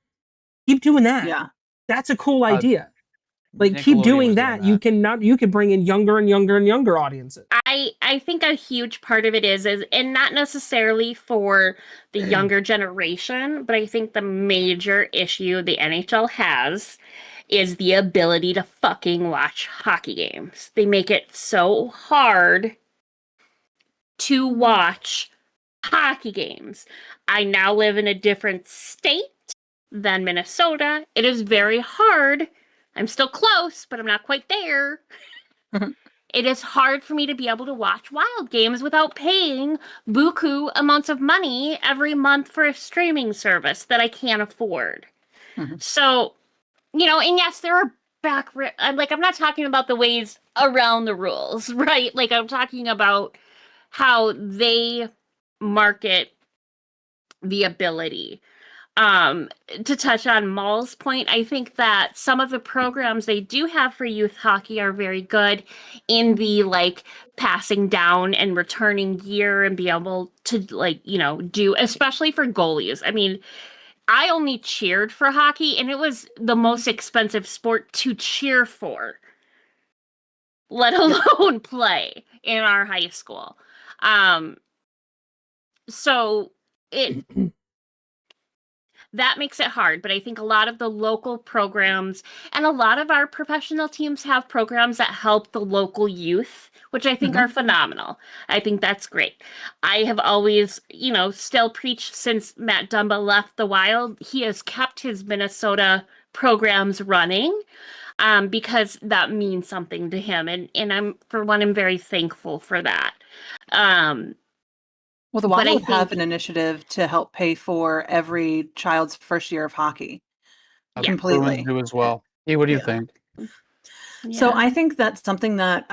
Keep doing that. Yeah. That's a cool idea. Like, keep Nickelodeon doing was that. You can bring in younger and younger and younger audiences. I think a huge part of it is and not necessarily for the younger generation, but I think the major issue the NHL has is the ability to fucking watch hockey games. They make it so hard to watch hockey games. I now live in a different state than Minnesota. It is very hard. I'm still close, but I'm not quite there. It is hard for me to be able to watch Wild games without paying buku amounts of money every month for a streaming service that I can't afford. So, you know, and yes, there are like, I'm not talking about the ways around the rules, right? Like, I'm talking about how they market the ability. To touch on Maul's point, I think that some of the programs they do have for youth hockey are very good in the like passing down and returning gear and be able to like, you know, do, especially for goalies. I mean, I only cheered for hockey and it was the most expensive sport to cheer for, let alone play in our high school. So it that makes it hard, but I think a lot of the local programs and a lot of our professional teams have programs that help the local youth, which I think are phenomenal. I think that's great. I have always, you know, still preached since Matt Dumba left the Wild. He has kept his Minnesota programs running because that means something to him. And I'm very thankful for that. Well, the Wild have an initiative to help pay for every child's first year of hockey. Completely. Bruins do as well. Hey, what do you think? So I think that's something that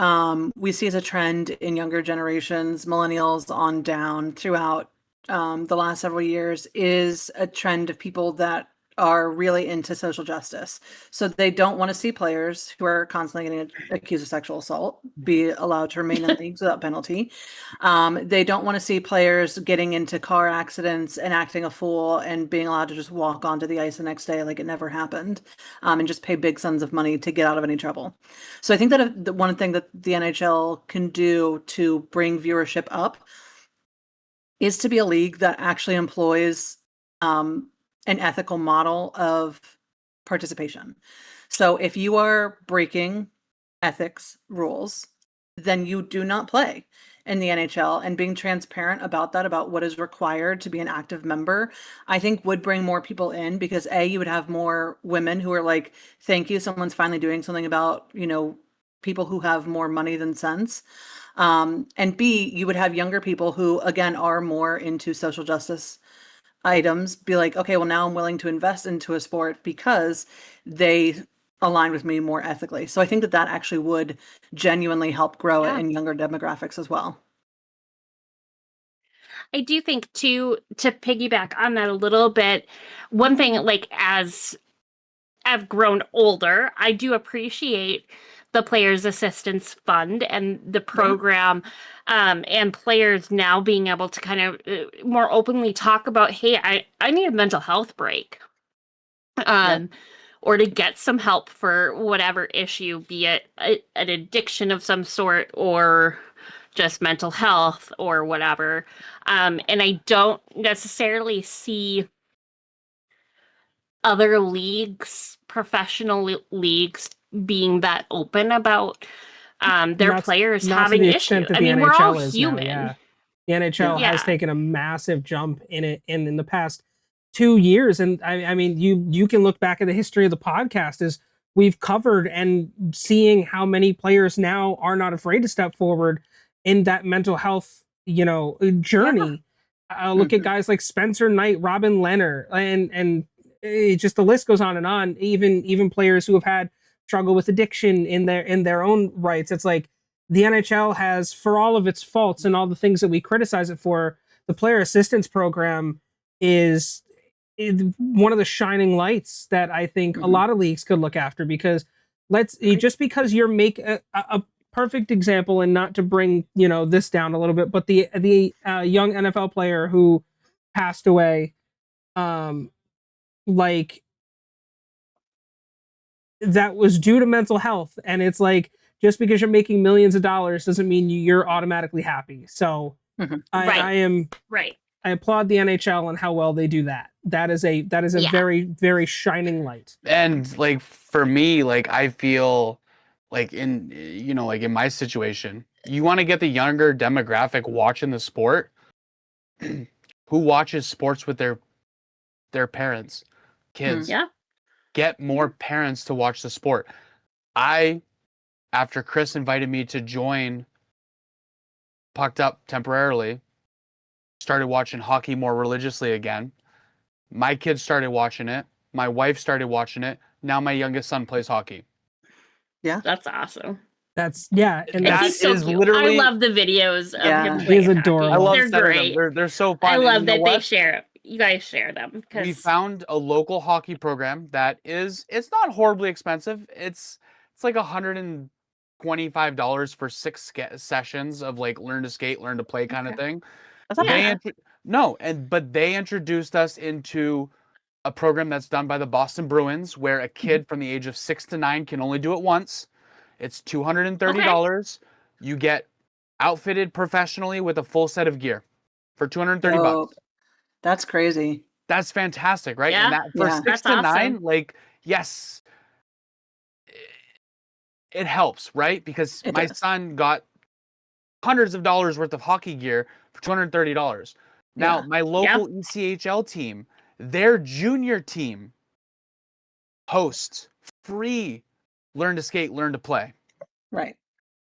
we see as a trend in younger generations, millennials on down throughout the last several years, is a trend of people that are really into social justice. So they don't want to see players who are constantly getting accused of sexual assault be allowed to remain in leagues without penalty. They don't want to see players getting into car accidents and acting a fool and being allowed to just walk onto the ice the next day like it never happened, and just pay big sums of money to get out of any trouble. So I think that one thing that the NHL can do to bring viewership up is to be a league that actually employs an ethical model of participation. So if you are breaking ethics rules, then you do not play in the NHL, and being transparent about that, about what is required to be an active member, I think would bring more people in, because you would have more women who are like, thank you, someone's finally doing something about, you know, people who have more money than sense. And B, you would have younger people who, again, are more into social justice items be like, okay, well, now I'm willing to invest into a sport because they align with me more ethically. So I think that actually would genuinely help grow it in younger demographics as well. I do think to piggyback on that a little bit, one thing, like, as I've grown older, I do appreciate the Players Assistance Fund and the program, and players now being able to kind of more openly talk about, hey, I need a mental health break. Or to get some help for whatever issue, be it an addiction of some sort or just mental health or whatever. And I don't necessarily see other leagues, professional leagues, being that open about their players having issues. I mean, we're all human. Now, the NHL has taken a massive jump in it in the past 2 years, and I mean, you can look back at the history of the podcast as we've covered, and seeing how many players now are not afraid to step forward in that mental health, you know, journey. Look at guys like Spencer Knight, Robin Leonard, and just the list goes on and on. Even players who have had struggle with addiction in their own rights. It's like the NHL has, for all of its faults and all the things that we criticize it for, the player assistance program is one of the shining lights that I think a lot of leagues could look after, because just because you're a perfect example, and not to bring, you know, this down a little bit, but the young NFL player who passed away, like, that was due to mental health. And it's like, just because you're making millions of dollars doesn't mean you're automatically happy. So Mhm. I applaud the NHL and how well they do that. That is a Yeah. very, very shining light. And like for me, like I feel like in like in my situation, you want to get the younger demographic watching the sport. Who watches sports with their parents, kids? Yeah. Get more parents to watch the sport. After Chris invited me to join Pucked Up temporarily, started watching hockey more religiously again. My kids started watching it. My wife started watching it. Now my youngest son plays hockey. That's awesome. And And that he's so is cute. literally. I love the videos of Yeah. him He playing is adorable. I love They're sending great. them. They're so fun. I And love you know that they what? share it. You guys share them We because found a local hockey program that it's not horribly expensive. It's like $125 for 6 sessions of like learn to skate, learn to play kind of thing. That's not Yeah. bad. But they introduced us into a program that's done by the Boston Bruins where a kid from the age of 6 to 9 can only do it once. It's $230. You get outfitted professionally with a full set of gear for 230 Dope. bucks. That's crazy. That's fantastic, right? Yeah. And that for Yeah. 6 That's to 9, awesome. like yes, it helps, right? Because It my does. son got hundreds of dollars worth of hockey gear for $230. Now, Yeah. my local ECHL team, their junior team hosts free learn to skate, learn to play. Right.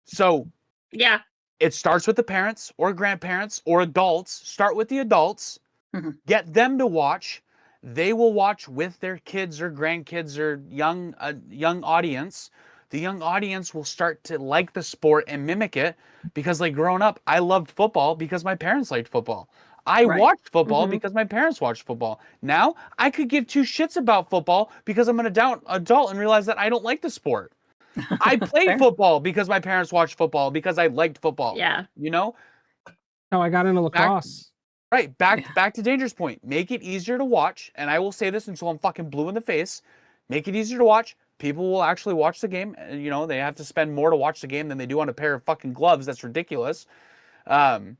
So Yeah. it starts with the parents or grandparents or adults. Start with the adults, Mhm. get them to watch. They will watch with their kids or grandkids or young audience. The young audience will start to like the sport and mimic it because, like growing up, I loved football because my parents liked football. I Right. watched football Mhm. because my parents watched football. Now I could give two shits about football because I'm an adult and realize that I don't like the sport. I played Fair. football because my parents watched football because I liked football. Yeah. You know, Oh, I got into lacrosse. right? Yeah. Back to Dangerous Point. Make it easier to watch, and I will say this until I'm fucking blue in the face. Make it easier to watch. People will actually watch the game, and they have to spend more to watch the game than they do on a pair of fucking gloves. That's ridiculous. Um,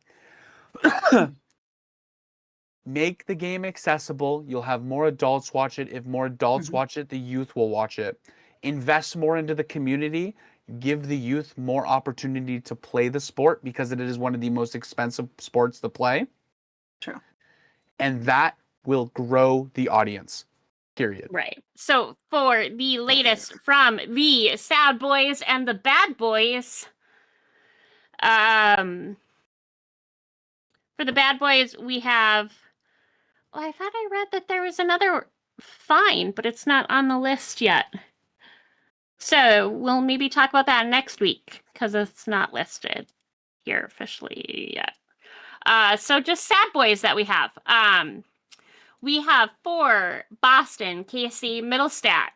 make the game accessible. You'll have more adults watch it. If more adults Mhm. watch it, the youth will watch it. Invest more into the community. Give the youth more opportunity to play the sport because it is one of the most expensive sports to play. True. And that will grow the audience. Period. Right. So for the latest from the Sad Boys and the Bad Boys, for the Bad Boys we have. Oh, I thought I read that there was another fine, but it's not on the list yet. So we'll maybe talk about that next week because it's not listed here officially yet. So just Sad Boys that we have. We have for Boston, Casey Middlestat,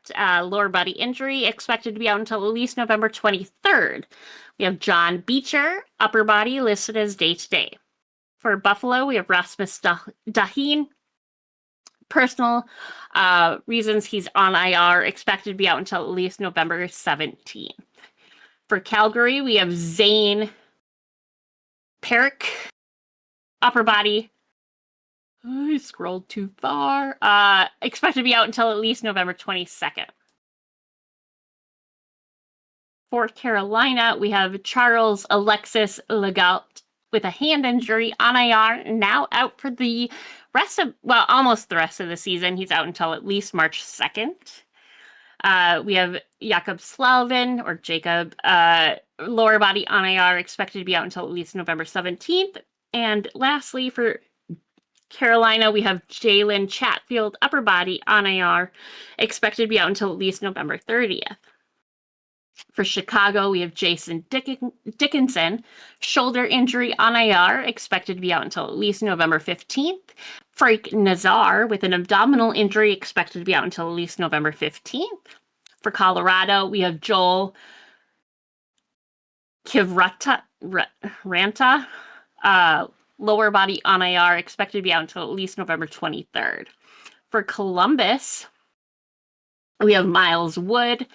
lower body injury, expected to be out until at least November 23rd. We have John Beecher, upper body, listed as day-to-day. For Buffalo, we have Rasmus Dahlin, personal reasons he's on IR, expected to be out until at least November 17th. For Calgary, we have Zane Perrick, upper body. I scrolled too far. Expected to be out until at least November 22nd. For Carolina, we have Charles Alexis Legault with a hand injury on IR, now out for the almost the rest of the season. He's out until at least March 2nd. We have Jakob Slavin, or Jacob, lower body on IR, expected to be out until at least November 17th. And lastly, for Carolina, we have Jalen Chatfield, upper body on IR, expected to be out until at least November 30th. For Chicago, we have Jason Dickinson, shoulder injury on IR, expected to be out until at least November 15th. Frank Nazar with an abdominal injury, expected to be out until at least November 15th. For Colorado, we have Joel Kivranta, lower body on IR, expected to be out until at least November 23rd. For Columbus, We have Miles Wood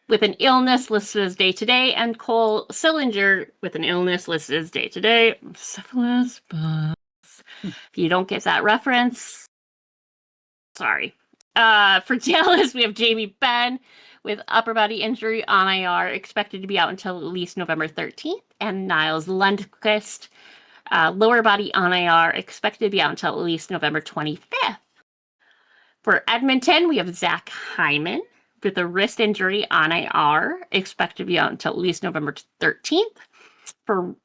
with an illness listed as day-to-day, and Cole Sillinger with an illness listed as day-to-day. Syphilis, but if you don't get that reference, sorry. For Dallas, we have Jamie Benn with upper body injury on IR, expected to be out until at least November 13th, and Niles Lundqvist, lower body on IR, expected to be out until at least November 25th. For Edmonton, we have Zach Hyman with a wrist injury on IR, expected to be out until at least November 13th. For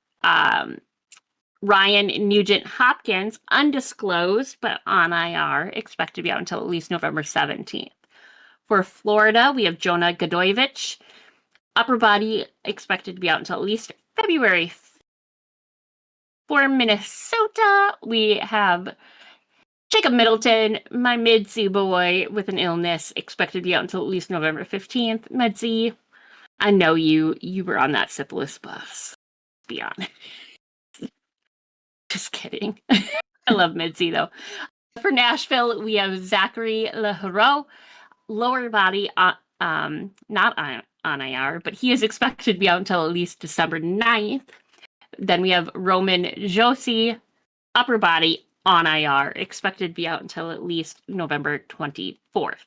Ryan Nugent Hopkins, undisclosed, but on IR, expected to be out until at least November 17th. For Florida, we have Jonah Godoyevich, upper body, expected to be out until at least February. For Minnesota, we have Jacob Middleton, my Midzi boy with an illness, expected to be out until at least November 15th. Midzi, I know you were on that syphilis bus. Be honest. Just kidding. I love Midzi though. For Nashville, we have Zachary Leheroux, lower body, not on IR, but he is expected to be out until at least December 9th. Then we have Roman Josi, upper body on IR, expected to be out until at least November 24th.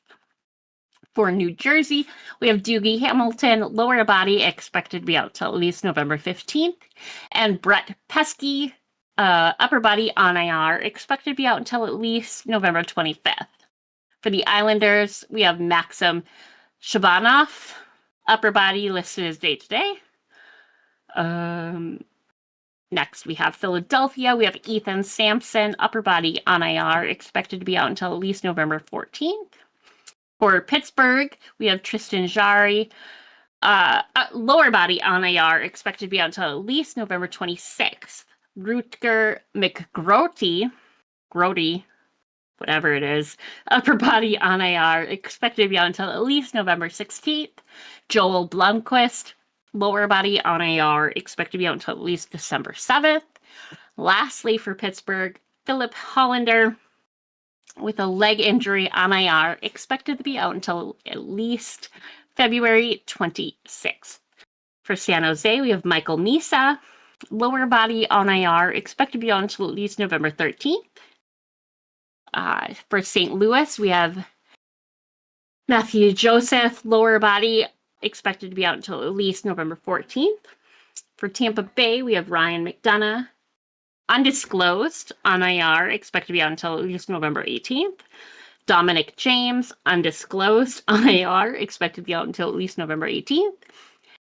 For New Jersey, we have Doogie Hamilton, lower body, expected to be out till at least November 15th. And Brett Pesky, upper body on IR, expected to be out until at least November 25th. For the Islanders, we have Maxim Shabanov, upper body listed as day-to-day. Next, we have Philadelphia. We have Ethan Sampson, upper body on IR, expected to be out until at least November 14th. For Pittsburgh, we have Tristan Jarry, lower body on IR, expected to be out until at least November 26th. Rutger McGroty, whatever it is, upper body on IR, expected to be out until at least November 16th. Joel Blomqvist, lower body on IR, expected to be out until at least December 7th. Lastly, for Pittsburgh, Philip Hollander with a leg injury on IR, expected to be out until at least February 26th. For San Jose, we have Michael Misa, lower body on IR, expected to be out until at least November 13th. For St. Louis, we have Matthew Joseph, lower body, expected to be out until at least November 14th. For Tampa Bay, we have Ryan McDonough, undisclosed on IR, expected to be out until at least November 18th. Dominic James, undisclosed on IR, expected to be out until at least November 18th.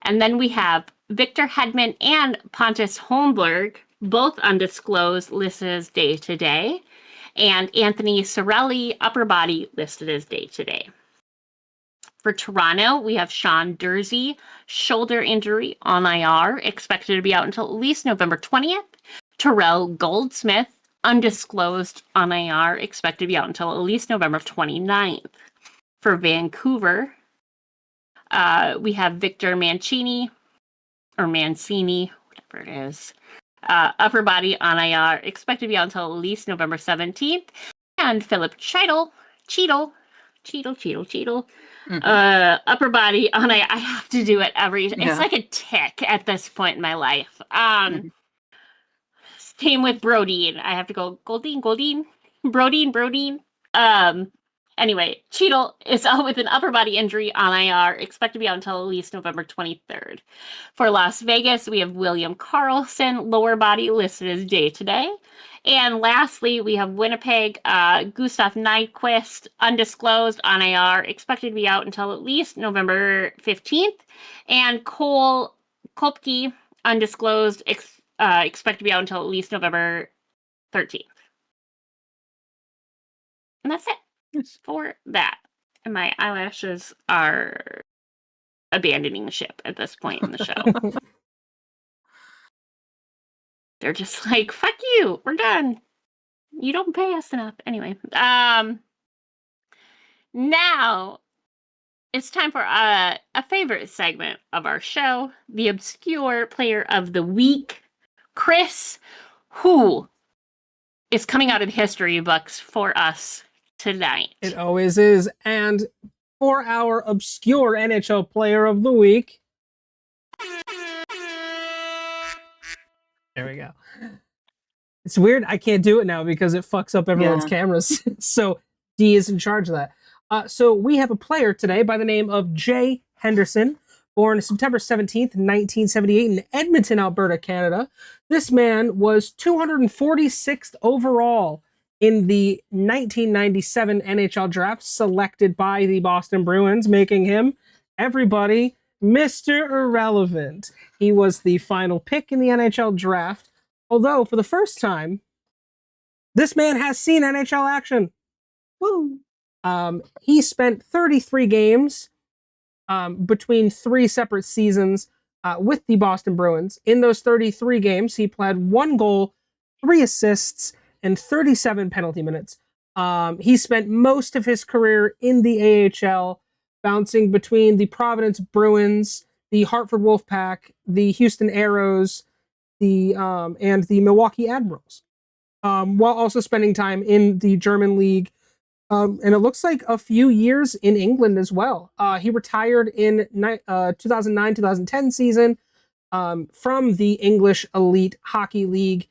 And then we have Victor Hedman and Pontus Holmberg, both undisclosed, listed as day-to-day. And Anthony Sorelli, upper body, listed as day-to-day. For Toronto, we have Sean Dursey, shoulder injury on IR, expected to be out until at least November 20th. Terrell Goldsmith, undisclosed on IR, expected to be out until at least November 29th. For Vancouver, we have Victor Mancini, whatever it is, upper body on IR, expected to be out until at least November 17th. And Philip Cheadle, upper body on IR. I have to do it it's like a tick at this point in my life. Same with Brodeen. I have to go Brodeen. Anyway, Cheadle is out with an upper body injury on IR, expected to be out until at least November 23rd. For Las Vegas, we have William Carlson, lower body, listed as day-to-day. And lastly, we have Winnipeg, Gustav Nyquist, undisclosed on IR, expected to be out until at least November 15th. And Cole Kopke, undisclosed, expected to be out until at least November 13th. And that's it for that. And my eyelashes are abandoning the ship at this point in the show. They're just like, fuck you, we're done. You don't pay us enough. Anyway, now it's time for a favorite segment of our show, the Obscure Player of the Week. Chris, who is coming out of the history books for us tonight? It always is. And for our obscure NHL player of the week. There we go. It's weird. I can't do it now because it fucks up everyone's cameras. So D is in charge of that. So we have a player today by the name of Jay Henderson, born September 17th, 1978 in Edmonton, Alberta, Canada. This man was 246th overall in the 1997 NHL draft, selected by the Boston Bruins, making him, everybody, Mr. Irrelevant. He was the final pick in the NHL draft, although for the first time, this man has seen NHL action. Woo! He spent 33 games between 3 separate seasons with the Boston Bruins. In those 33 games, he played 1 goal, 3 assists, and 37 penalty minutes. He spent most of his career in the AHL, bouncing between the Providence Bruins, the Hartford Wolfpack, the Houston Aeros, and the Milwaukee Admirals, while also spending time in the German league. And it looks like a few years in England as well. He retired in 2009-2010 season from the English Elite Hockey League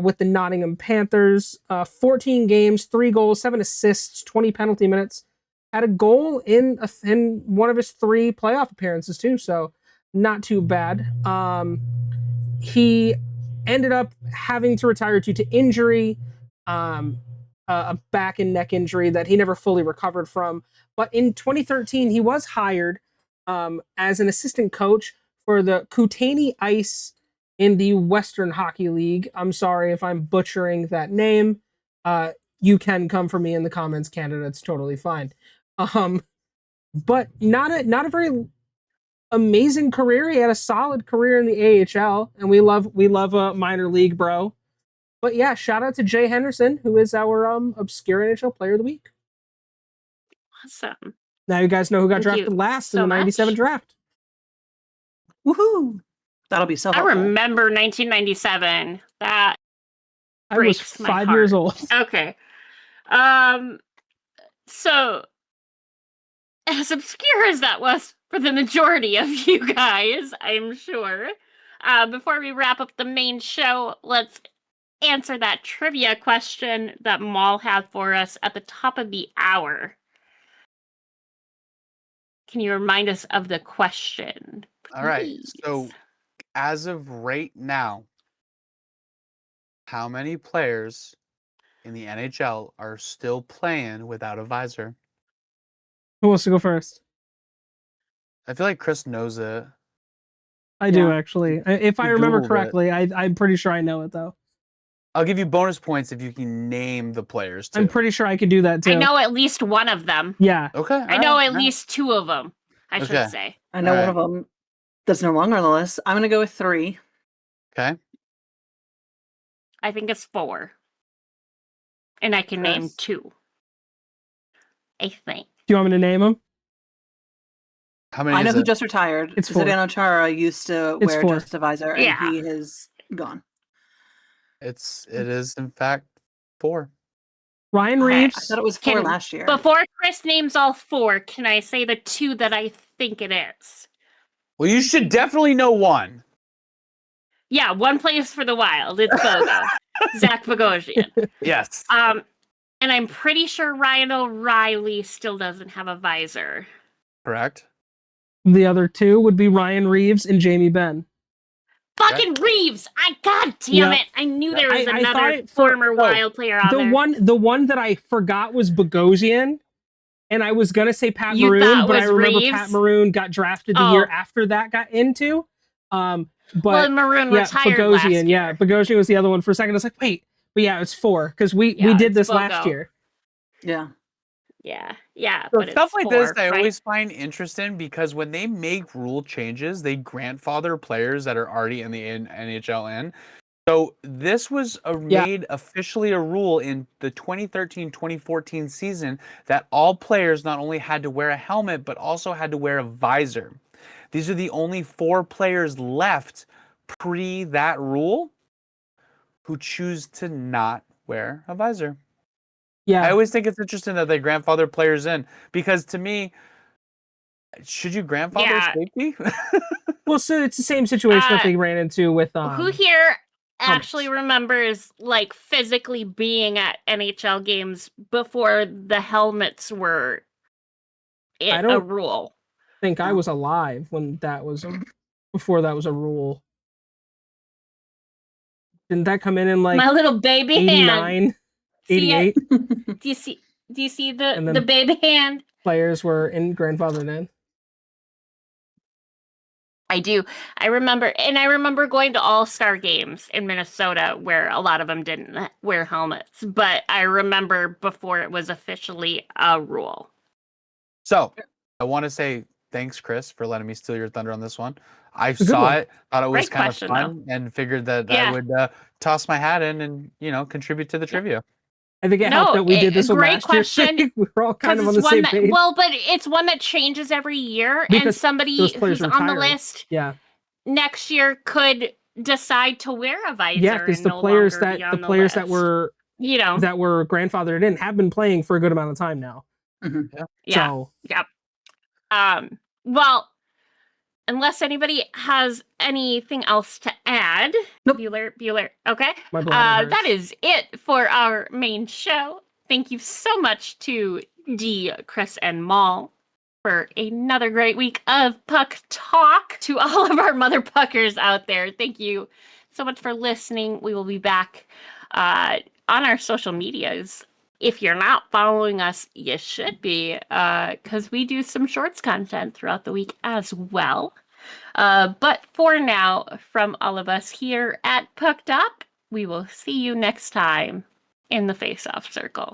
with the Nottingham Panthers. 14 games, 3 goals, 7 assists, 20 penalty minutes. Had a goal in one of his 3 playoff appearances too, so not too bad. He ended up having to retire due to injury. A back and neck injury that he never fully recovered from. But in 2013, he was hired as an assistant coach for the Kootenay Ice in the Western Hockey League. I'm sorry if I'm butchering that name. You can come for me in the comments, Canada. It's totally fine. But not a very amazing career. He had a solid career in the AHL, and we love a minor league bro. But yeah, shout out to Jay Henderson, who is our obscure NHL player of the week. Awesome. Now you guys know who got Thank drafted you last so in the 97 much. draft. Woohoo! That'll be so I helpful. remember 1997. That I was breaks my 5 years heart. old. Okay. So as obscure as that was for the majority of you guys, I'm sure, before we wrap up the main show, let's answer that trivia question that Maul had for us at the top of the hour. Can you remind us of the question, please? All right. So, as of right now, how many players in the NHL are still playing without a visor? Who wants to go first? I feel like Chris knows it. I do, actually. If I You remember Googled it. correctly, I'm pretty sure I know it, though. I'll give you bonus points if you can name the players, too. I'm pretty sure I could do that, too. I know at least one of them. Yeah. Okay. I know at least 2 of them, I should say. I know one of them that's no longer on the list. I'm going to go with 3. Okay. I think it's 4. And I can name 2. I think. Do you want me to name them? How many I know is who it? just retired. It's 4. Zdeno Chara used to It's wear 4. just a visor, and Yeah. he is gone. It is in fact 4. Ryan Okay, Reeves. I thought it was 4 last year. Before Chris names all 4, can I say the 2 that I think it is? Well, you should definitely know one. Yeah, one plays for the Wild. It's Bogo. Zach Bogosian. Yes. And I'm pretty sure Ryan O'Reilly still doesn't have a visor. Correct. The other 2 would be Ryan Reeves and Jamie Benn. Fucking Reeves! God damn it! I knew there was another former Wild player on there. The one that I forgot was Bogosian, and I was gonna say Pat Maroon, but I remember Reeves? Pat Maroon got drafted the year after that got into. But Maroon retired Bogosian, last year. yeah, Bogosian was the other one for a second. I was like, wait, but yeah, it's 4 because we did this last year. Yeah. Yeah, So but stuff it's like 4, this I right? always find interesting because when they make rule changes, they grandfather players that are already in the NHL in. So this was made officially a rule in the 2013-2014 season that all players not only had to wear a helmet but also had to wear a visor. These are the only 4 players left pre that rule who choose to not wear a visor. Yeah. I always think it's interesting that they grandfather players in because to me, Should you grandfather safety? Well, so it's the same situation that they ran into with who here actually helmets. remembers like physically being at NHL games before the helmets were a rule? I think I was alive when that was before that was a rule. Didn't that come in like my little baby 89, hand? 88? Do you see And then the baby hand? Players were in grandfathered in. I do. I remember going to all-star games in Minnesota where a lot of them didn't wear helmets, but I remember before it was officially a rule. So I want to say thanks, Chris, for letting me steal your thunder on this one. I Good saw one. it, thought it was Great kind of question, fun, and figured that I Yeah. would toss my hat in and contribute to the trivia. I think it helped that we did this one great last year. question. We were all kind of on it's the same one page. well, but it's one that changes every year, and Because somebody those players who's are on the retiring. list Yeah. next year could decide to wear a visor. Yeah, because and the no players longer that be on the players that list. were that were grandfathered in have been playing for a good amount of time now. Yeah. So yep. Well, unless anybody has anything else to add, Nope. Bueller. Okay. My bladder That hurts. is it for our main show. Thank you so much to D, Chris, and Maul for another great week of Puck Talk. To all of our mother puckers out there, thank you so much for listening. We will be back on our social medias. If you're not following us, you should be, because we do some shorts content throughout the week as well. But for now, from all of us here at Pucked Up, we will see you next time in the Face-Off Circle.